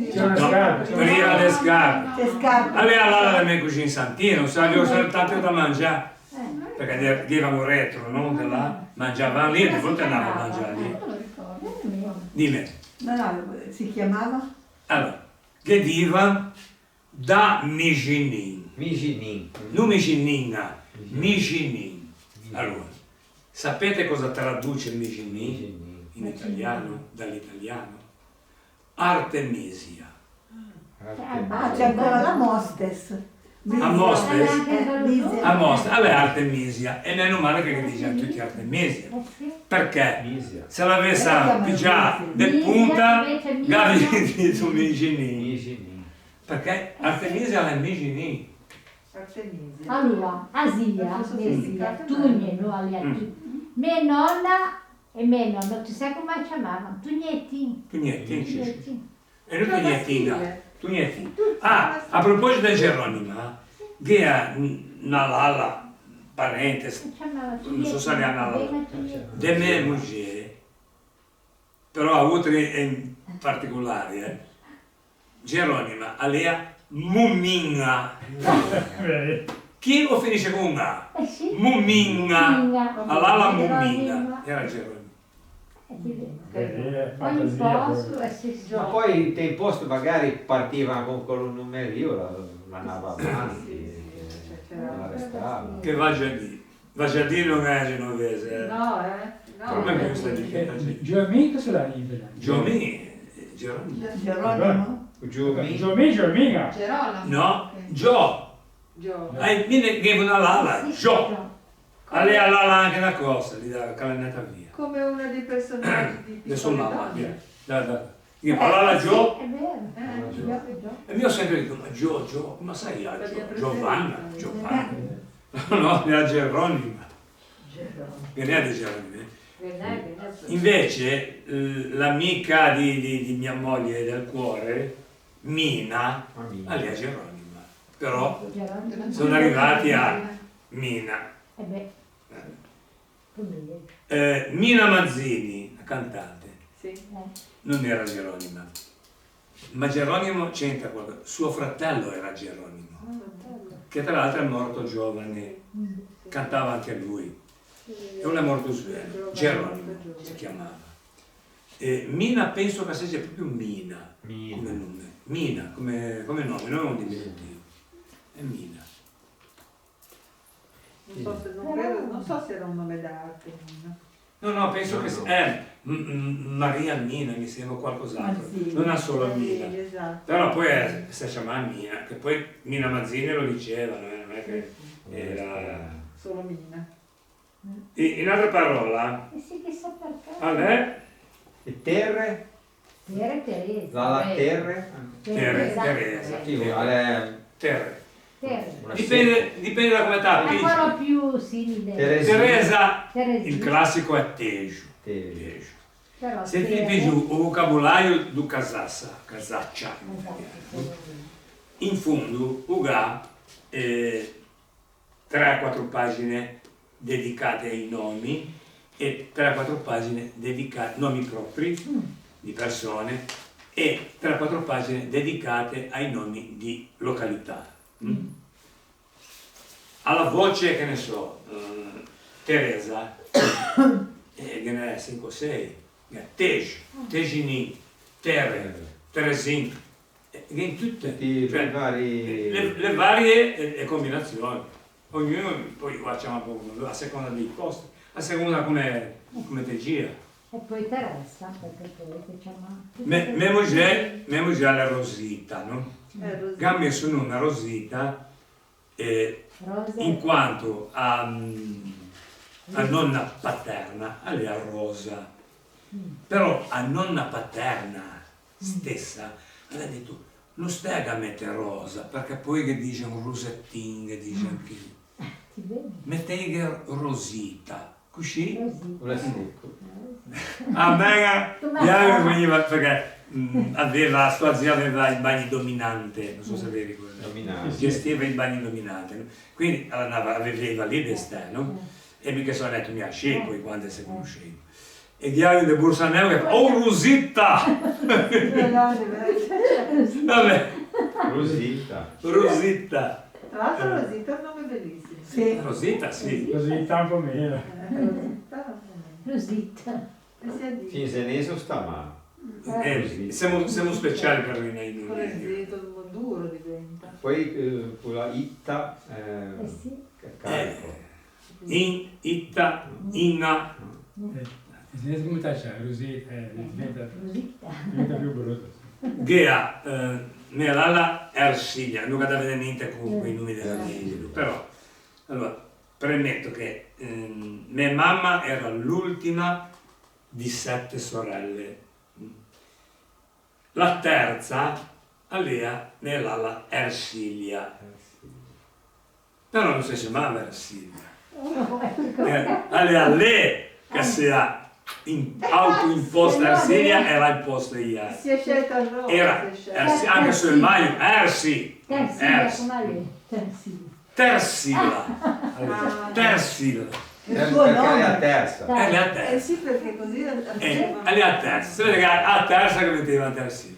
C'è una no, scarpa. prima le scarpe. C'è scarpe. Allora là la mia cucina in Santino, avevo soltanto da mangiare. Perché avevamo retro, no? Da là, mangiavamo lì e di volte andavamo a mangiare lì. Non lo ricordo. Dimmi. No, si chiamava? Allora, che diva da Micinin. Micinin. Non Micinina, Micinin. Allora, sapete cosa traduce Micinin in italiano, dall'italiano? Artemisia. Ah, c'è ancora la Mostes. A Mostes? Misia. A Mostra, allora Artemisia, e meno male che diciamo tutti Artemisia. Perché? Misia. Se l'avesse pigiato del punta, gavi di su Micinin. Micinin. Perché Artemisia è Micinin. Artemisia. Allora, Asia, Mesia, Tugne, no, mia nonna e mia nonna, tu sai come chiamavano? Tugnetti. Tugnetti. E non Tugnettina. Tugnetti. Ah, a proposito di Geronima, che è una lalla, parente, non so se è una lalla, de mia moglie, però ha avuto in particolare, Geronima, alea Muminga. Chi lo finisce con un A? Sì. Muminga. All'ala Muminga. Era Geronima. Ogni Fantasia. posto è Ma poi te posto magari partiva con quello numerio, l'andava avanti, la restava. Che va già lì. Va già lì non è genovese. No, Come mi gusta di che? Giovanni cosa l'ha in italiano? Giomì. Geronimo. Geronimo. Giovanni. Giovanni. Gerolamo. No, Gio. Viene che una lala, Gio. A lei ha lala anche una cosa, gli dà calenata via. come uno dei personaggi di Adesso Piccole mamma, Donne. via. Io parlavo a Gio È vero. e mi ho sempre detto, ma Gio, ma sai a Perché Gio? Giovanna. Eh. No, era Geronima. Che ne è di Geronima. Invece l'amica di mia moglie del cuore, Mina, lei è Geronima. Però sono arrivati a Mina. Mina Mazzini, la cantante, non era Geronima, ma Geronimo c'entra qualcosa. Suo fratello era Geronimo, che tra l'altro è morto giovane, cantava anche lui, e non è morto sveno, Geronimo si chiamava. Mina penso che sia proprio Mina come nome, Mina come nome, non è un diminutivo, è Mina. Non so se era un nome d'arte. No, penso che sia Maria Mina, mi sembra qualcos'altro, non ha solo Mina, Esatto. però poi si chiama Mina, che poi Mina Mazzini lo diceva, non è che era... Solo Mina. In altre parole, Sì, chissà perché. a lei, E terre? Teresa. La terre? Teresa, Sì, vale. Terre. Una Dipende da come È t'appigli. quello più simile. Teresa, Teresina. il classico è Tejo. Terre. Però Se ti Tere- pigi il vocabolario do casaccia, in fondo uga 3-4 pagine dedicate ai nomi e 3-4 pagine dedicate, nomi propri di persone e 3-4 pagine dedicate ai nomi di località. Alla voce, che ne so, Teresa, che ne è 5-6, Tej, Tejini, Terre, Teresin, in tutte, cioè, le varie combinazioni. Ognuno poi facciamo un po' a seconda dei posti, a seconda come ti gira. E poi Teresa, perché poi che chiama... Mia moglie è la Rosita, no? Che ha messo una Rosita Rosa. in quanto a nonna paterna, a lei è Rosa. Però a nonna paterna stessa aveva detto non stai a mettere Rosa, perché poi che dice un rosettin, che dice anche Ti vedi? mettete Rosita, Cuscì? Una secco. A me veniva perché aveva, sua zia aveva il bagno dominante, non so se vi ricordate. Dominante. Gestiva il bagno dominante. Quindi aveva lì d'esterno e mica sono detto mi ha scelto quando si conosceva. E diario di Bursaneo che fa, oh Rosita! Vabbè. Rosita. Rosita. Tra l'altro Rosita è un nome bellissimo. Sì. Rosita, sì. Rosita un po' meno. Rosita. Sì, in senese sta male. Siamo speciali per i miei Rosita un po' duro diventa. Poi con la itta Sì. carico. In, itta, inna. In senese come c'è? Rosita diventa più brutto. Gea, nella Ersilia, non da vedere niente con quei nomi della famiglia, però, allora, premetto che mia mamma era l'ultima di 7 sorelle. La terza, Alea, nella Ersilia. Però non si chiamava Ersilia. Alea, lei che si è autoimposta Ersilia era il posto di Iari. Si è scelta il nome. Era Ersi, anche sul maio, Ersi. Tersila. Tersila. Perché è la terza. È la terza. Sì, perché così È la terza. Si vede che a terza che metteva Tersila.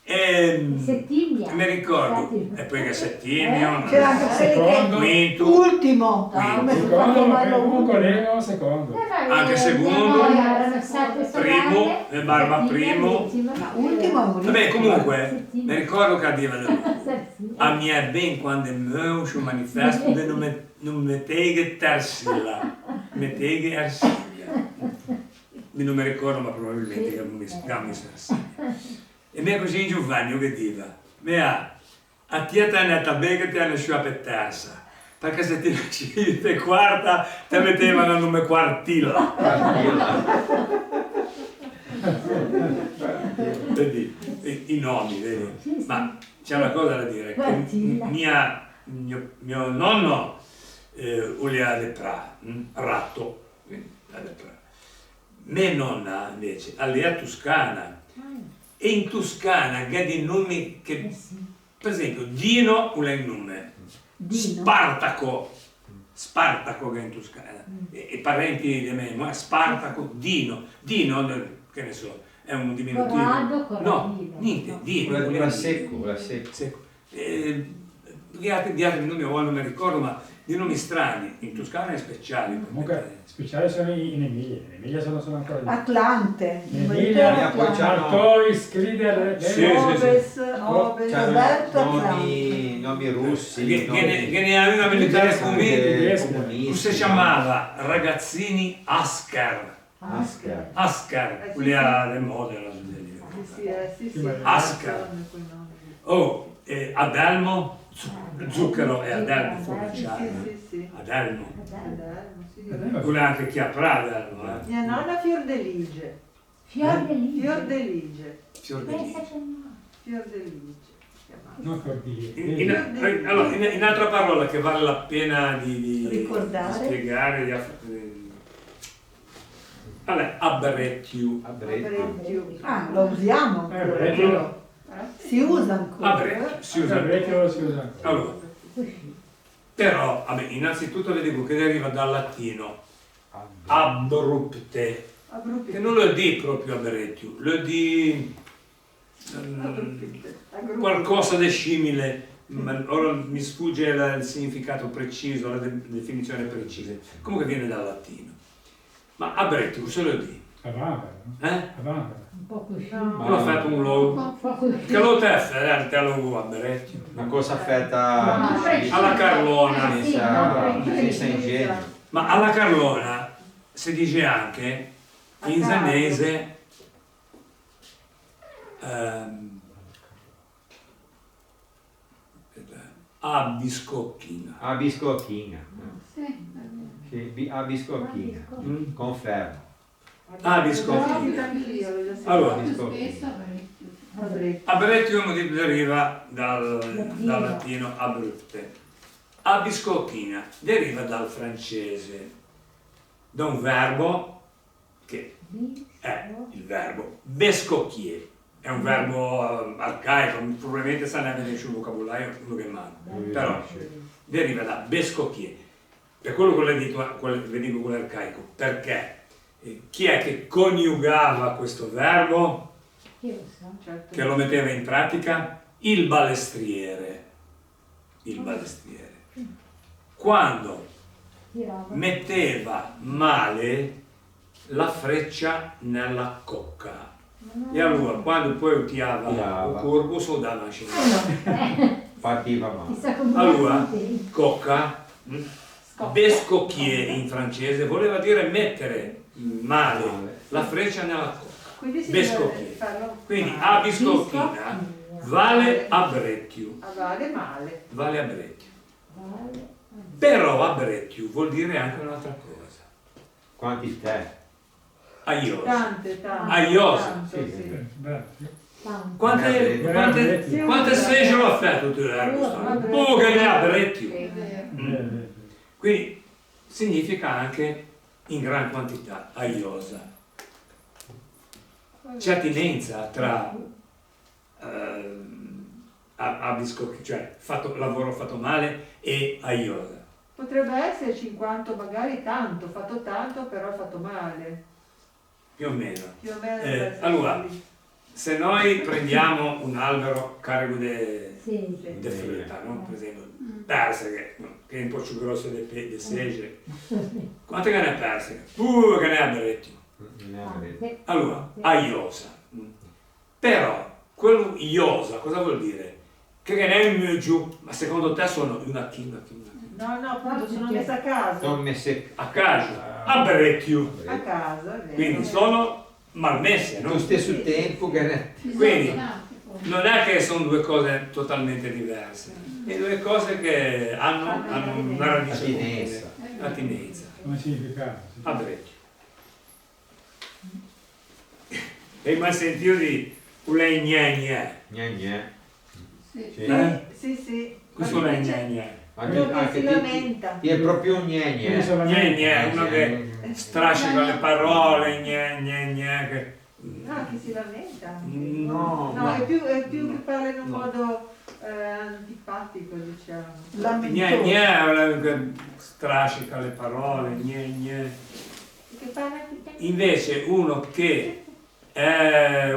Settimia. Mi ricordo, e poi che Settimio, C'era anche quelli che quinto, ultimo. Come si fa a chiamarlo Un ultimo? collega secondo. anche secondo, Erano 7 primo, sorelle, Barba settimia, primo. decima, Ultimo, ultimo. Vabbè, comunque, mi ricordo che diceva Settimia. a mia ben quando meu su manifesto de non mettege Tersila, mettege Ersilia. Non mi ricordo, ma probabilmente che mi Ersilia. E me così in Giovanni che diceva, a te è netta bene che ti hanno sciua per terza, perché se ti nasci te quarta, te mettevano il nome quartilla. Vedi, i nomi, vedi? Ma c'è una cosa da dire, che mio nonno Ulia de Pra, ratto, la de Pra. Mia nonna invece, all'era toscana. E in Toscana che ha dei nomi che, per esempio, Dino è un nome, Spartaco che è in Toscana, e parenti di me, ma Spartaco, Dino, che ne so, è un diminutivo. Corrado, No, niente, Dino. La secco. Gli altri nomi non mi ricordo, ma di nomi strani, in Toscana è speciali. Comunque, speciali sono in Emilia. In Emilia sono ancora lì. Atlante. In Emilia poi c'hanno Martoi, Scrider, nomi russi. Che ne aveva militare come comunisti. si chiamava Ragazzini Ascar, quelli del Modena. Sì. Ascar. Oh, Adelmo, Zucchero e Adelmo fornaciari. Sì. Adelmo. Sì. Quello anche chi ha Adelmo. Mia nonna Fiordelige. Fiordelige. non Cordiglieri. Allora, in altra parola che vale la pena di spiegare, allora, Abrettiu. Ah, lo usiamo ancora. Si usa ancora. Abrettiu, si usa. Allora, però, vabbè, innanzitutto le dico che deriva dal latino abrupte, che non lo di proprio Abrettiu, lo di qualcosa di simile, ma ora mi sfugge il significato preciso, la definizione precisa, comunque viene dal latino. Ma Abrettiu se lo di? Avanga. Un po' così. L'ho fatto un logo. Che lo te lo Abrettiu. Una cosa fatta Alla Carlona. senza ingegno. Ma alla Carlona si dice anche in zanese a biscocchina. A biscocchina. Sì. A biscocchina. Confermo. A biscocchina. Allora, Abrettiu deriva dal latino abrupte. A biscocchina deriva dal francese da un verbo che è il verbo bescocchier. È un verbo arcaico, probabilmente sta nel nessun vocabolario, quello che manca, però deriva da bescocchier. Per quello che le dico quello arcaico, perché chi è che coniugava questo verbo? Io lo so. Certo. Che lo metteva in pratica? Il balestriere. Il balestriere. Quando metteva male la freccia nella cocca. E allora quando poi utiava il corpo o dava Partiva male. allora cocca, bescocchier in francese voleva dire mettere male la freccia nella cocca. Quindi a biscocchina vale abbrecchio. Vale male. Vale abbrecchio. Però abbrecchio vuol dire anche un'altra cosa. Quanti te? Aiosa. Tante. Aiosa. Sì. Quante sfece l'ho fatto tu? Oh, che ne abbrecchio. Quindi significa anche in gran quantità, aiosa. C'è attinenza tra cioè lavoro fatto male e aiosa. Potrebbe esserci in quanto magari tanto, fatto tanto, però fatto male. Più o meno. Allora, se noi prendiamo un albero carico di frutta, no? Per esempio, persiche, che è un po' più grosso del segge. Quante che ne è persiche? Che ne è abbrecchio. Allora, aiosa. Però, quello iosa cosa vuol dire? Che ne è un giù, ma secondo te sono una china. No, appunto, sono messe a caso. Sono messe A caso, abbrecchio. A caso, è vero. Quindi sono malmesse, no? allo stesso tempo che ne... Quindi non è che sono due cose totalmente diverse, è due cose che hanno una radice Attinenza. comune, attinenza. Come significato? Abbrecchio. Hai mai sentito di ulei gne? Gne. Sì. Questo è gne. Uno che si lamenta. È proprio un gne. Gne, uno che strascica le parole, gne. No, che si lamenta. No, è più che parla in un modo antipatico, diciamo. gne, che strascica le parole, gne. Che parla Invece uno che è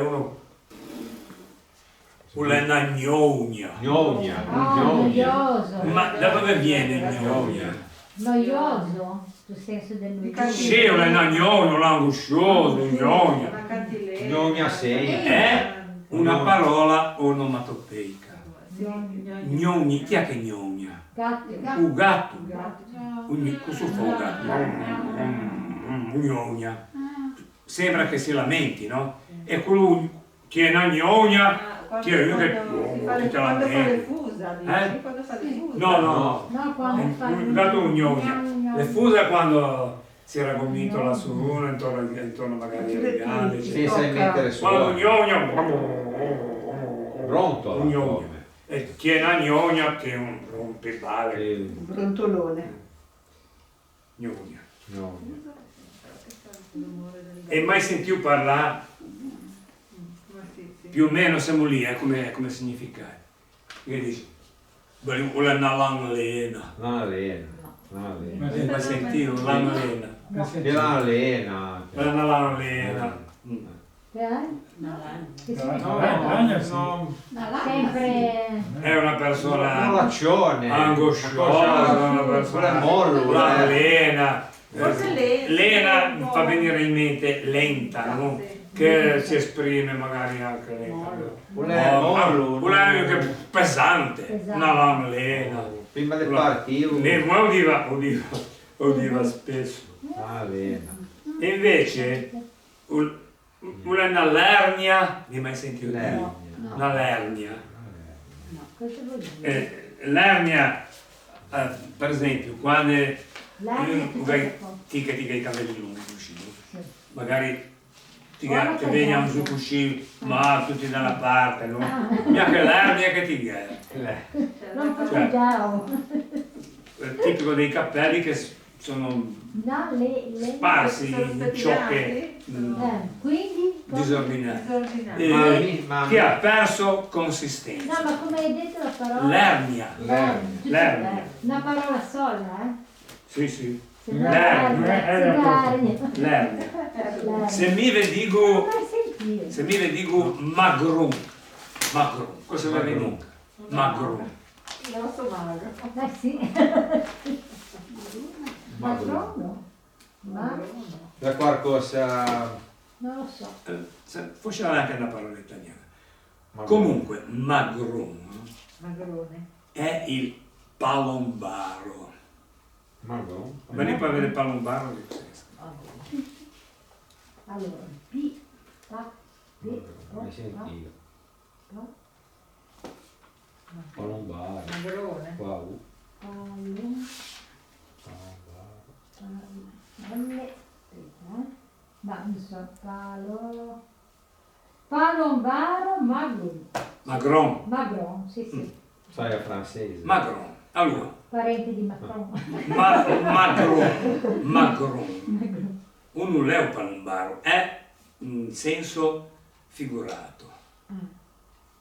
una gnogna. Noioso. Ma da dove viene gnogna? Noioso? Sul senso del noioso. Sì, una gnogna, un angoscioso, gnogna. Una cantilena. Gnogna segna. È una parola onomatopeica. Gnogni, chi è che gnogna? Un gatto. Questo fa un gatto. Gnogna. Sembra che si lamenti, no? E quello che è una gnogna, che io che quando fa le fusa, dici? Quando fa le fusa. No, quando fa un gatto un gnogna. Le fusa è quando si era gomitolo su uno, intorno magari alle gambe. Senza mettere su. Quando un gnogna, Pronto. un gnogna. E chi è una gnogna che è un rompipalle. Un brontolone. Gnogna. Gnogna. E mai sentito parlare? Più o meno siamo lì, come significato. Che dici? Vuole una langlena. Mai sentito? Langlena. Che l'allena. Vuole una langlena. Sempre È una persona Laccione. angosciosa, una persona mollo. langlena. Forse Lena fa venire in mente lenta, no? Che si esprime magari anche lenta. Una che pesante, una langlena. Prima del partito. Ma udiva spesso. E invece una lernia, ne hai mai sentito? Una lernia. cosa vuol dire? L'ernia, per esempio, quando L'ernia ti hai i capelli lunghi, Sì. magari ti Guarda che veniamo bello. su così, ma tutti da una parte, no? Neanche l'ernia che ti viene. Non Cioè, già. È tipico dei capelli che sono No, sparsi sono in stati ciocche quindi disordinate, che ha perso consistenza. no, ma come hai detto la parola? L'ernia. L'ernia. Una parola sola, Sì, sì. L'ernia. L'ernia. Se mi dico magrum. Cosa vuol dire? Magrum. Non so magro. Sì. Magrono? Da qualcosa... Non lo so. Forse era anche una parola italiana. Magrum. Comunque, magrum Magrone. è il palombaro. Magrum? Ma lì puoi avere il palombaro di Allora, P, A, P, Mi sentito. Palombaro. Magrone. Wow. ma mi so palombaro, magron, sì. Sai a francese? Magron. Allora, Parente di Macron. magron. Un non è un palombaro, è in senso figurato.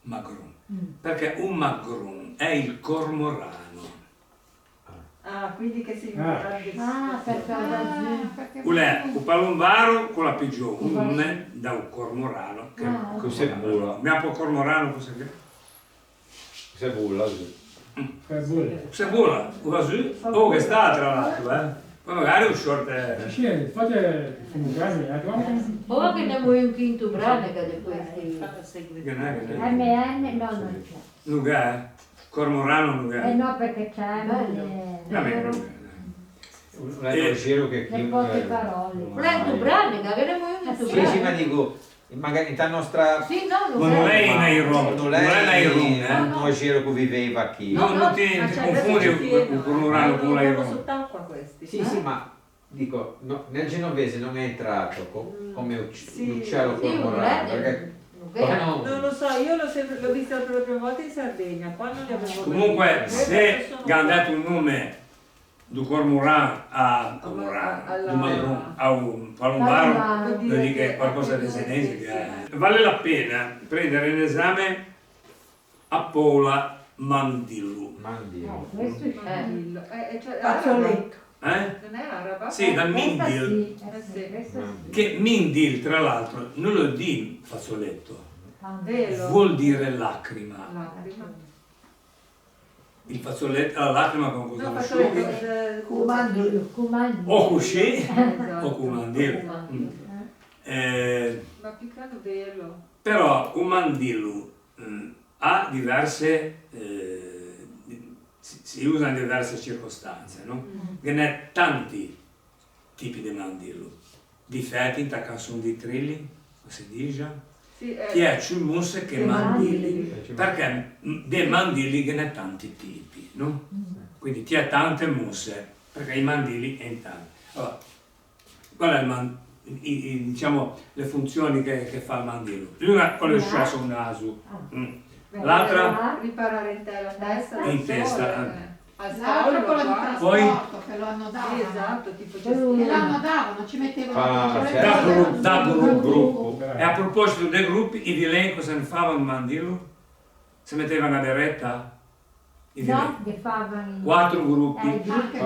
Magron. Perché un magron è il cormorano. Ah, quindi che si Perché Un palombaro con la pigione, un è da un cormorano. Cos'è bulla? Mi ha un cormorano, cos'è che? Cos'è bulla? Se vuole, oh che sta tra l'altro, poi magari un short Sì, fate comunque O che ne vuoi un quinto brano che di questi. MN, no, non c'è. Nugà, cormorano nugà. No, perché c'è Va bene. Un altro giro che le poche parole. Quinto brano, che ne vuoi un quinto Sì, sì, ma brano? dico, magari in nostra... Sì, no, Ma non è in Nairobi, non non è Nairobi, un giro che viveva qui. Non ti confondi un cormorano con Nairobi. sott'acqua questi. Sì, sì, ma dico, nel genovese non è entrato come uccello cormorano, perché... Non lo so, io l'ho visto per la prima volta in Sardegna, qua non li avevo Comunque, se hanno dato un nome di cormorano a un palombaro, vuol dire che è qualcosa di senese che è. Vale la pena prendere in esame Appola Mandillu. Questo c'è. Fazzoletto. Non è araba? Sì, da Mindil. Che Mindil, tra l'altro, non lo di fazzoletto, Velo. vuol dire lacrima. Lacrima. Il fazzoletto, la lacrima con cosa No, lo faccio asciughi? Comandilo. O cuscì Esatto. o comandillo. Ma più che altro velo. Però un mandillo ha diverse, si usa in diverse circostanze, no? Che ne ha tanti tipi di mandillo. Difetti in canzone di trilli, si dice, Sì, che è più musse che mandilli, perché dei mandilli che ne ha tanti tipi, no? Quindi ti ha tante musse, perché i mandilli è in tanti. Allora, qual è diciamo, le funzioni che fa il mandillo? L'una con il sciasso un naso, l'altra riparare in te la testa. in testa. Al L'altro con il Poi- trasporto che lo annodavano. Esatto, tipo E lo annodavano, ci mettevano da gruppo. Bravo. E a proposito dei gruppi, i villain cosa ne facevano il mandillo? Si mettevano a beretta? I villain. No, che fanno 4 gruppi. anche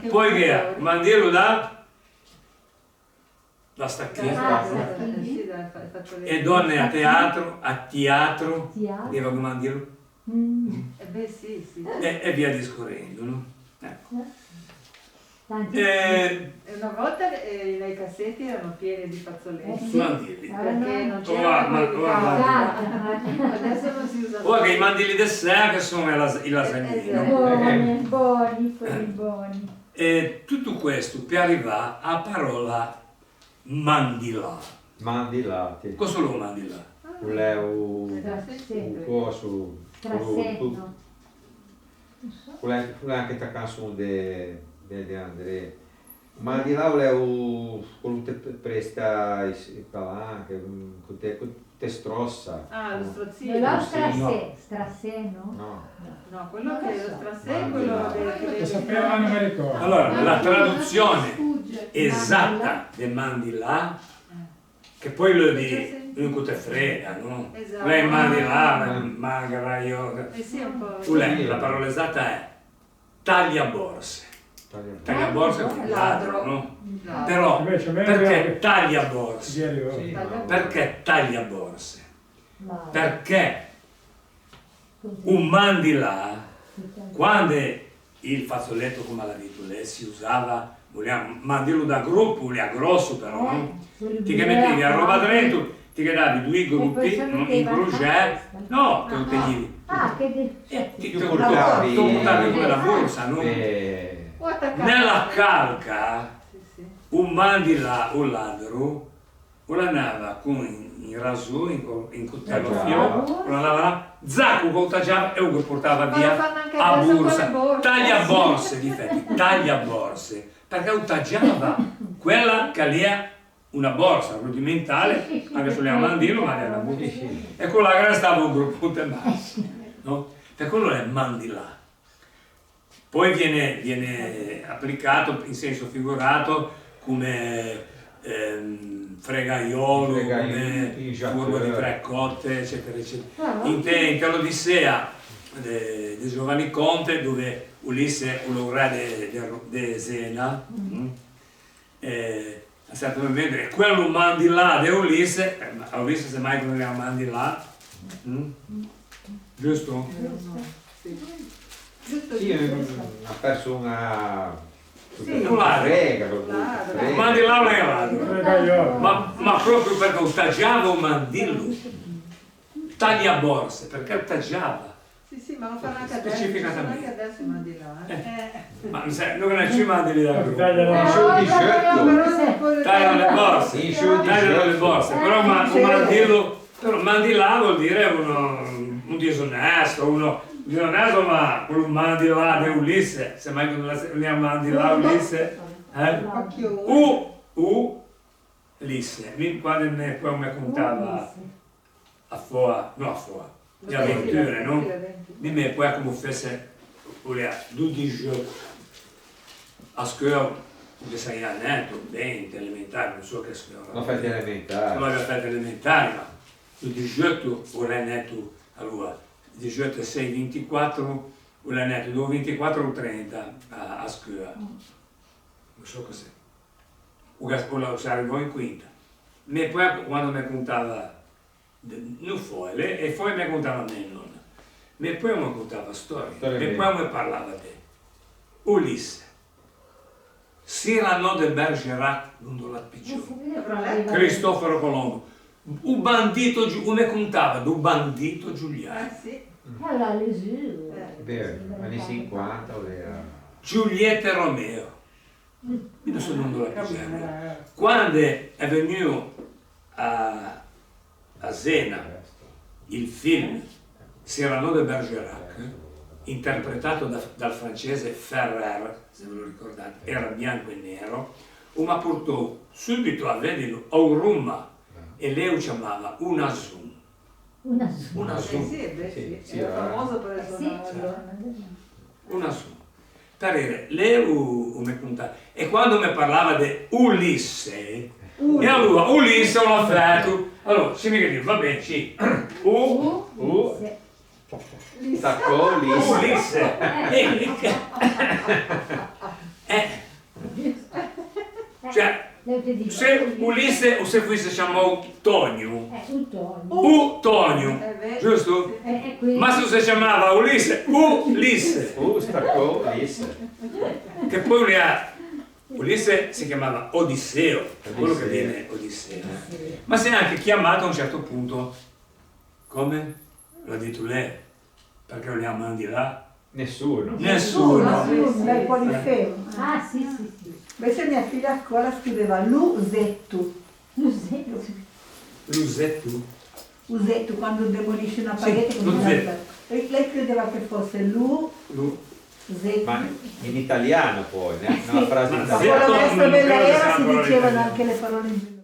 Poi che è? Il mandillo da stacchetta. E donne a teatro, aveva il mandillo. beh sì, sì. E via discorrendo, no? Ecco. E una volta nei cassetti erano pieni di fazzoletti. Mandilli. Perché non Oh, c'erano quelli guarda. adesso non si usa Ora che i mandilli del sera che sono i lasagnini, no? Buoni, quelli buoni. E tutto questo per arrivare a parola mandilà. Mandilati. Cosa lo mandilà? Un coso. Trassetto. Quella anche la canzone di Andrea. Ma di là volevo volute presta il palanche, con te strossa. Ah, lo strozzino. Lo Sì, strassè, no? No. No, quello che è lo strassè è quello Lo sapeva, ma non mi ricordo. Allora, la traduzione esatta del mandilà, che poi lo di un te frega, no? Esatto. Lei mandilà, magara io. sì, un po'. La parola esatta è tagliaborse. Tagliaborse è un ladro, no? No. Però, Invece a me perché arriva- tagliaborse? Sì, arrivo. Sì. Perché tagliaborse? Ma Perché un mandilà, quando il fazzoletto come l'ha detto lei si usava, vogliamo mandirlo da gruppo, voleva grosso però, no? Ti che mettevi la roba dentro, ti che davi due gruppi, in crochet, no, te lo tenevi. Ah, che Ti Tu portavi portavi quella borsa, no? O attaccato. Nella calca, Sì. un mandilà o ladro, o l'andava con in rasù, in coltello fiore, lo andava zacco con tagliava e uno portava Ma via lo fanno anche a adesso borsa, con le borse. tagliaborse, difetti, tagliaborse, perché lo tagliava quella che lì è una borsa rudimentale, anche sulle mandilo, ma era una borsa. E con la gara stava un gruppo di basso, no? Per quello è mandilà. Poi viene applicato in senso figurato come fregaiolo, come furbo di tre cotte, eccetera, eccetera. In te l'Odissea di Giovanni Conte, dove Ulisse, il re di Sena, a un certo momento, e quello mandilà di Ulisse, Ulisse semmai non era mandilà, giusto? Sì, ha perso una... un ladro. Frega, Un mandilà non era ladro. Fregaiolo. Ma proprio perché tagliava un mandillo, tagliaborse, perché tagliava. Sì, ma lo fanno anche adesso. Specificatamente. Anche adesso i mandilà. Ma mi sa, non ci mandili da gruppo. Tagliano. Tagliano le borse, Sì, su, tagliano le borse, però un mandillo, però mandilà vuol dire un disonesto, uno disonesto, ma quello mandilà di Ulisse, se mai non la mandilà Ulisse, Ulisse, quando poi mi contava a Foa, no a Foa, le avventure, no? Di me poi come fosse, voleva 12 giorni a scuola, di 6 anni, 20 elementari, non so che scuola. Non fate elementari. Non aveva fatto elementari, ma il 18 ora netto, allora, 18, 6, 24, ora netto, dove 24 o 30 a scuola. Non so cos'è. O si arrivò in quinta. Ma poi quando mi contava, non foile, e poi mi contava me nonna. Ma poi mi contava storie, e poi mi parlava di Ulisse. Cyrano de Bergerac, non la piccione. Cristoforo Colombo. Un bandito, come contava, d'un bandito Giuliano. Sì. Allora, l'esù. Vero, anni 50 era... Giulietta Romeo. Io non so non la piccione. Quando è venuto a Sena il film Cyrano de Bergerac, interpretato dal francese Ferrer, se ve lo ricordate, era bianco e nero, ma portò subito a vederlo a un Roma e lei lo chiamava una Zoom. Una Zoom. Sì, era famoso per il suonario. Una Zoom. Per dire, lei mi contava. E quando mi parlava di Ulisse, e allora Ulisse l'ho fatto, allora si mi dice, va bene, sì, Staccò Ulisse. Cioè, se Ulisse o se fosse chiamato Tonio, Tonio, giusto? Ma se si chiamava Ulisse, Ulisse. Staccò Ulisse. Che poi Ulisse si chiamava Odisseo, quello che viene Odisseo. Ma si è anche chiamato a un certo punto, come l'ha detto lei, perché lo chiamano di là? Nessuno. Nessuno. Un bel po' di feo. Ah, sì. Invece mia figlia a scuola scriveva Lusetto. Lusetto. Usetto, quando demolisce una parete. Lusetto. Lei credeva che fosse Ma in italiano poi, una frase in Ma italiano. con la non destra credo bella che era sia si una parola dicevano italiana. anche le parole in genovese.